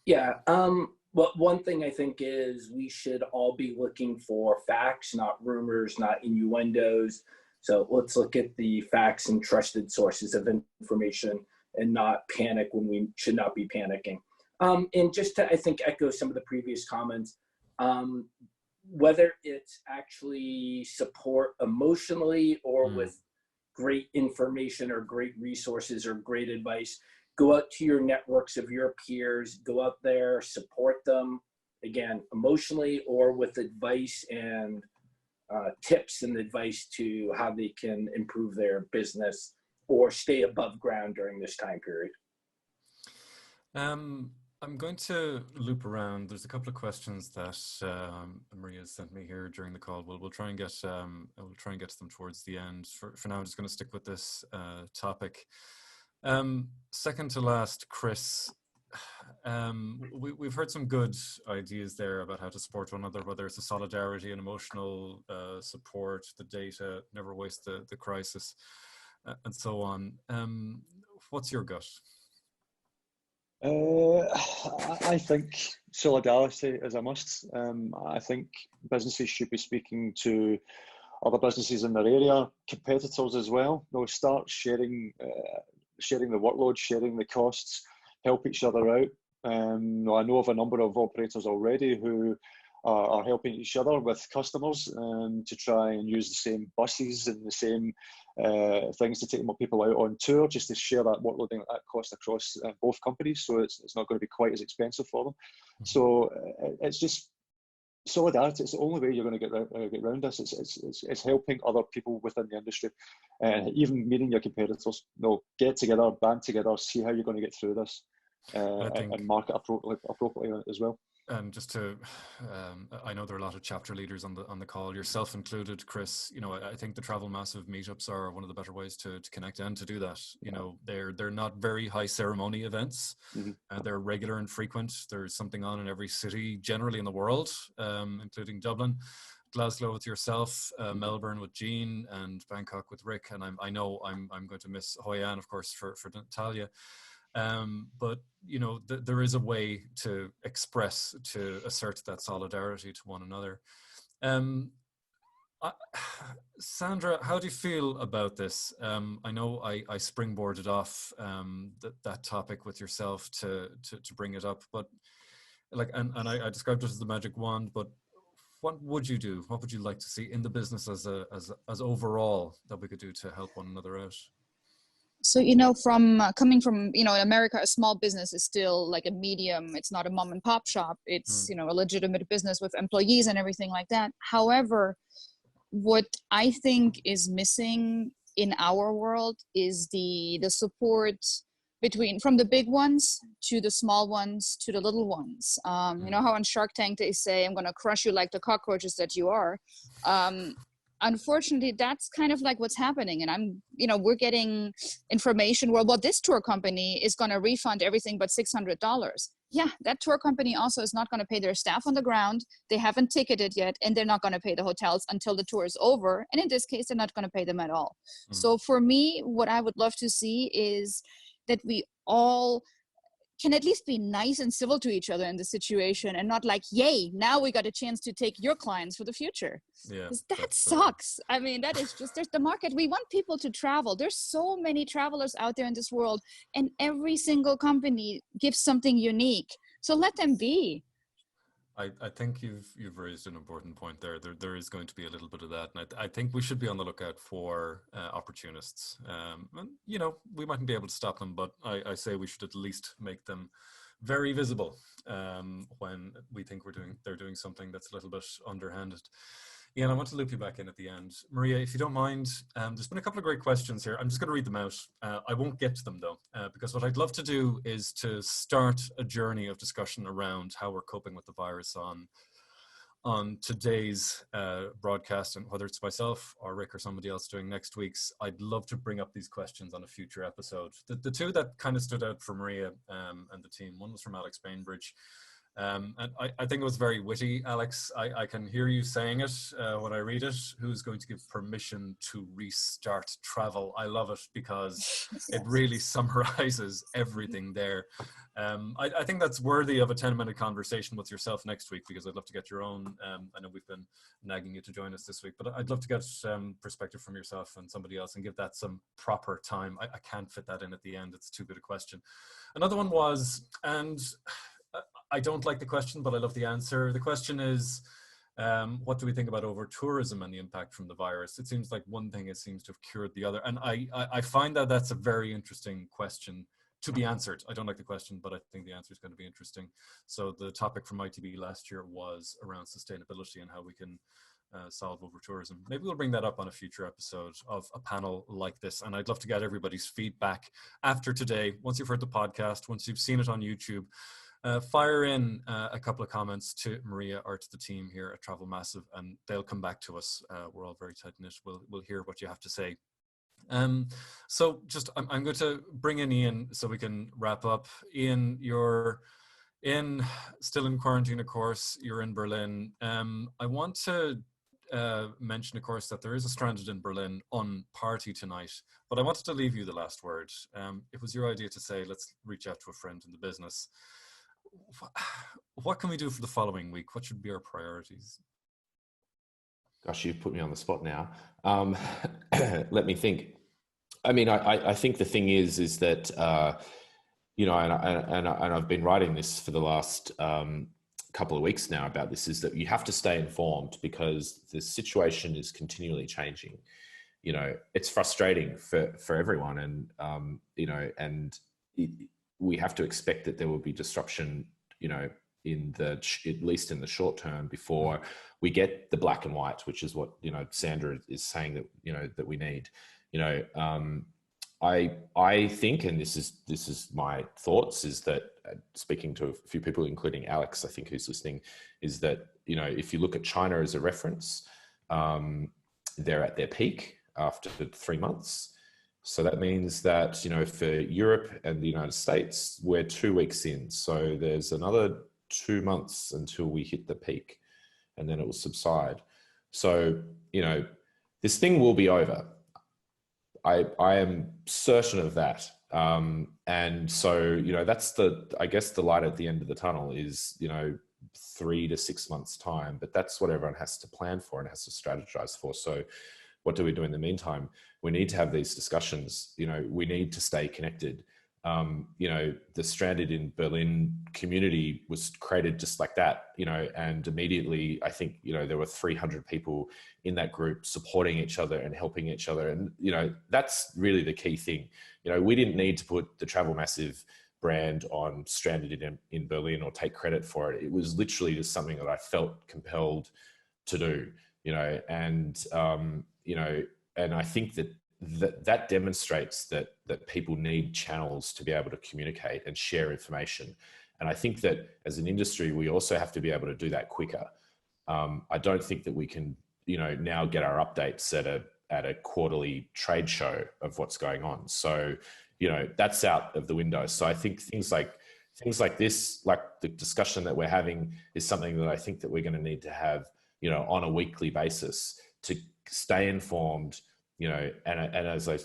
Yeah, well, one thing I think is we should all be looking for facts, not rumors, not innuendos. So let's look at the facts and trusted sources of information and not panic when we should not be panicking. And just to, I think, echo some of the previous comments, whether it's actually support emotionally or with great information or great resources or great advice, go out to your networks of your peers, go out there, support them, again, emotionally or with advice and tips and advice to how they can improve their business or stay above ground during this time period. I'm going to loop around. There's a couple of questions that Maria sent me here during the call. We'll try and get to them towards the end. For now, I'm just going to stick with this topic. Second to last, Chris. We've heard some good ideas there about how to support one another, whether it's a solidarity and emotional support, the data, never waste the crisis, and so on. What's your gut? I think solidarity is a must. I think businesses should be speaking to other businesses in their area, competitors as well. They'll start sharing the workload, sharing the costs, help each other out. I know of a number of operators already who are helping each other with customers to try and use the same buses and the same things to take people out on tour, just to share that workload and that cost across both companies, so it's not going to be quite as expensive for them. So it's just solidarity. It's the only way you're going to get around this. It's helping other people within the industry, even meeting your competitors. Get together, band together, see how you're going to get through this, and market appropriately as well. And just to, I know there are a lot of chapter leaders on the call, yourself included, Chris. I think the Travel Massive meetups are one of the better ways to connect and to do that. They're not very high ceremony events. Mm-hmm. They're regular and frequent. There's something on in every city, generally in the world, including Dublin, Glasgow with yourself, Melbourne with Jean, and Bangkok with Rick. And I know I'm going to miss Hoi An, of course, for Natalya. But there is a way to express, to assert that solidarity to one another. Sandra, how do you feel about this? I know I springboarded off that topic with yourself to bring it up, but I described it as the magic wand. But what would you do? What would you like to see in the business as overall that we could do to help one another out? So, from coming from, in America, a small business is still like a medium. It's not a mom and pop shop. It's, a legitimate business with employees and everything like that. However, what I think is missing in our world is the support from the big ones to the small ones to the little ones. You know how on Shark Tank they say, I'm going to crush you like the cockroaches that you are. Unfortunately, that's kind of like what's happening. And we're getting information where, this tour company is going to refund everything but $600. Yeah, that tour company also is not going to pay their staff on the ground. They haven't ticketed yet, and they're not going to pay the hotels until the tour is over. And in this case, they're not going to pay them at all. So for me, what I would love to see is that we all can at least be nice and civil to each other in the situation, and not like, yay, now we got a chance to take your clients for the future. Yeah, that sucks. I mean, that is just, there's the market. We want people to travel. There's so many travelers out there in this world, and every single company gives something unique. So let them be. I think you've raised an important point there. There is going to be a little bit of that, and I think we should be on the lookout for opportunists. And, we mightn't be able to stop them, but I say we should at least make them very visible when we think they're doing something that's a little bit underhanded. Ian, I want to loop you back in at the end. Maria, if you don't mind, there's been a couple of great questions here. I'm just going to read them out. I won't get to them though, because what I'd love to do is to start a journey of discussion around how we're coping with the virus on today's broadcast, and whether it's myself or Rick or somebody else doing next week's. I'd love to bring up these questions on a future episode. The two that kind of stood out for Maria and the team, one was from Alex Bainbridge. And I think it was very witty, Alex. I can hear you saying it when I read it. Who's going to give permission to restart travel? I love it because it really summarizes everything there. I think that's worthy of a 10-minute conversation with yourself next week, because I'd love to get your own. I know we've been nagging you to join us this week, but I'd love to get perspective from yourself and somebody else and give that some proper time. I can't fit that in at the end. It's too good a question. Another one was, and I don't like the question, but I love the answer. The question is, what do we think about over-tourism and the impact from the virus? It seems like one thing, it seems to have cured the other. And I find that that's a very interesting question, to be answered. I don't like the question, but I think the answer is going to be interesting. So the topic from ITB last year was around sustainability and how we can solve over tourism. Maybe we'll bring that up on a future episode of a panel like this. And I'd love to get everybody's feedback after today. Once you've heard the podcast, once you've seen it on YouTube, fire in a couple of comments to Maria or to the team here at Travel Massive, and they'll come back to us. We're all very tight-knit. We'll hear what you have to say. So just, I'm going to bring in Ian so we can wrap up. Ian, you're still in quarantine, of course. You're in Berlin. I want to mention, of course, that there is a Stranded in Berlin on party tonight, but I wanted to leave you the last word. It was your idea to say, let's reach out to a friend in the business. What can we do for the following week? What should be our priorities? Gosh, you've put me on the spot now. Let me think. I mean, I think the thing is that, you know, and I've been writing this for the last couple of weeks now about this, is that you have to stay informed because the situation is continually changing. You know, it's frustrating for everyone, and you know, and we have to expect that there will be disruption, you know, at least in the short term, before we get the black and white, which is what, you know, Sandra is saying that, you know, that we need. You know, I think, and this is my thoughts, is that speaking to a few people, including Alex, I think, who's listening, is that, you know, if you look at China as a reference, they're at their peak after 3 months. So that means that, you know, for Europe and the United States, we're 2 weeks in. So there's another 2 months until we hit the peak, and then it will subside. So, you know, this thing will be over. I am certain of that. And so, you know, that's I guess the light at the end of the tunnel is, you know, 3 to 6 months time, but that's what everyone has to plan for and has to strategize for. So what do we do in the meantime? We need to have these discussions. You know, we need to stay connected. You know, the Stranded in Berlin community was created just like that, you know, and immediately I think, you know, there were 300 people in that group supporting each other and helping each other. And, you know, that's really the key thing. You know, we didn't need to put the Travel Massive brand on Stranded in Berlin or take credit for it. It was literally just something that I felt compelled to do, you know, and, you know, and I think that demonstrates that people need channels to be able to communicate and share information. And I think that as an industry, we also have to be able to do that quicker. I don't think that we can, you know, now get our updates at a quarterly trade show of what's going on. So, you know, that's out of the window. So I think things like this, like the discussion that we're having, is something that I think that we're going to need to have, you know, on a weekly basis to stay informed. You know, and as I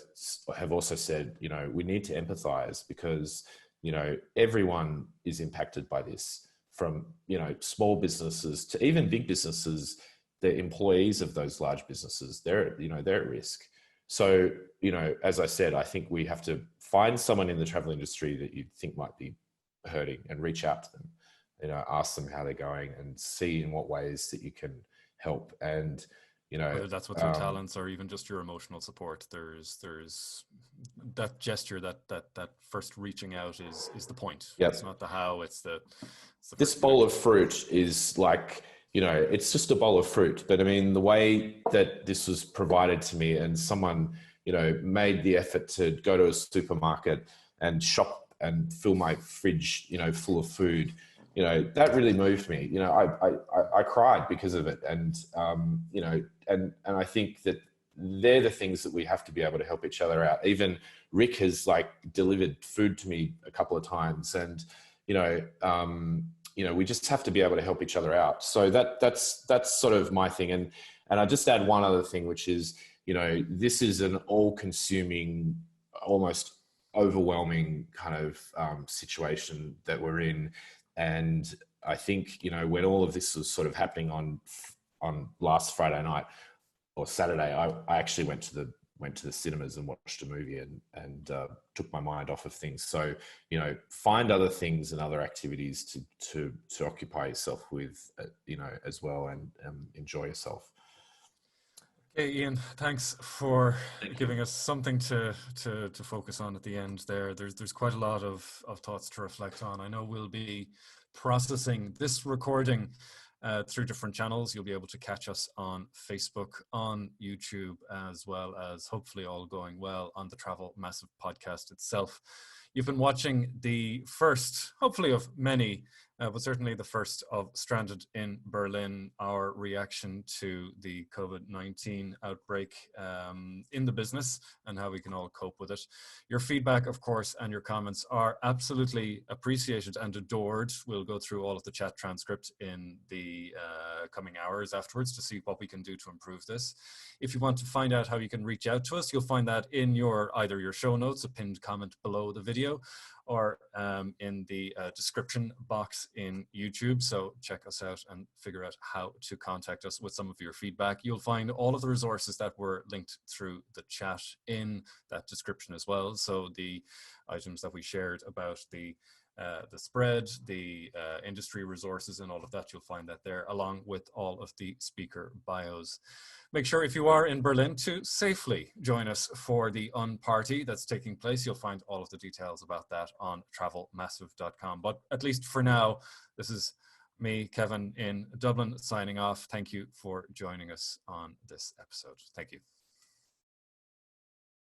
have also said, you know, we need to empathize because, you know, everyone is impacted by this, from, you know, small businesses to even big businesses. The employees of those large businesses, they're at risk. So, you know, as I said, I think we have to find someone in the travel industry that you think might be hurting and reach out to them, you know, ask them how they're going and see in what ways that you can help. And, you know, whether that's with your talents or even just your emotional support, there's that gesture, that first reaching out is the point. Yep. It's not the how, it's this bowl of fruit is like, you know, it's just a bowl of fruit. But I mean, the way that this was provided to me, and someone, you know, made the effort to go to a supermarket and shop and fill my fridge, you know, full of food, you know, that really moved me. You know, I cried because of it. And, you know, and I think that they're the things that we have to be able to help each other out. Even Rick has like delivered food to me a couple of times, and, you know, we just have to be able to help each other out. So that's sort of my thing. And I just add one other thing, which is, you know, this is an all-consuming, almost overwhelming kind of situation that we're in. And I think, you know, when all of this was sort of happening on last Friday night or Saturday, I actually went to the cinemas and watched a movie and took my mind off of things. So, you know, find other things and other activities to occupy yourself with, you know, as well, and enjoy yourself. Okay, Ian, thanks for giving us something to focus on at the end there. There's quite a lot of thoughts to reflect on. I know we'll be processing this recording through different channels. You'll be able to catch us on Facebook, on YouTube, as well as, hopefully all going well, on the Travel Massive podcast itself. You've been watching the first, hopefully of many, but certainly the first of Stranded in Berlin, our reaction to the COVID-19 outbreak in the business and how we can all cope with it. Your feedback, of course, and your comments are absolutely appreciated and adored. We'll go through all of the chat transcript in the coming hours afterwards to see what we can do to improve this. If you want to find out how you can reach out to us, you'll find that in either your show notes, a pinned comment below the video, or in the description box in YouTube. So check us out and figure out how to contact us with some of your feedback. You'll find all of the resources that were linked through the chat in that description as well. So the items that we shared about the spread, the industry resources and all of that, you'll find that there, along with all of the speaker bios. Make sure, if you are in Berlin, to safely join us for the Unparty that's taking place. You'll find all of the details about that on travelmassive.com. But at least for now, this is me, Kevin, in Dublin, signing off. Thank you for joining us on this episode. Thank you.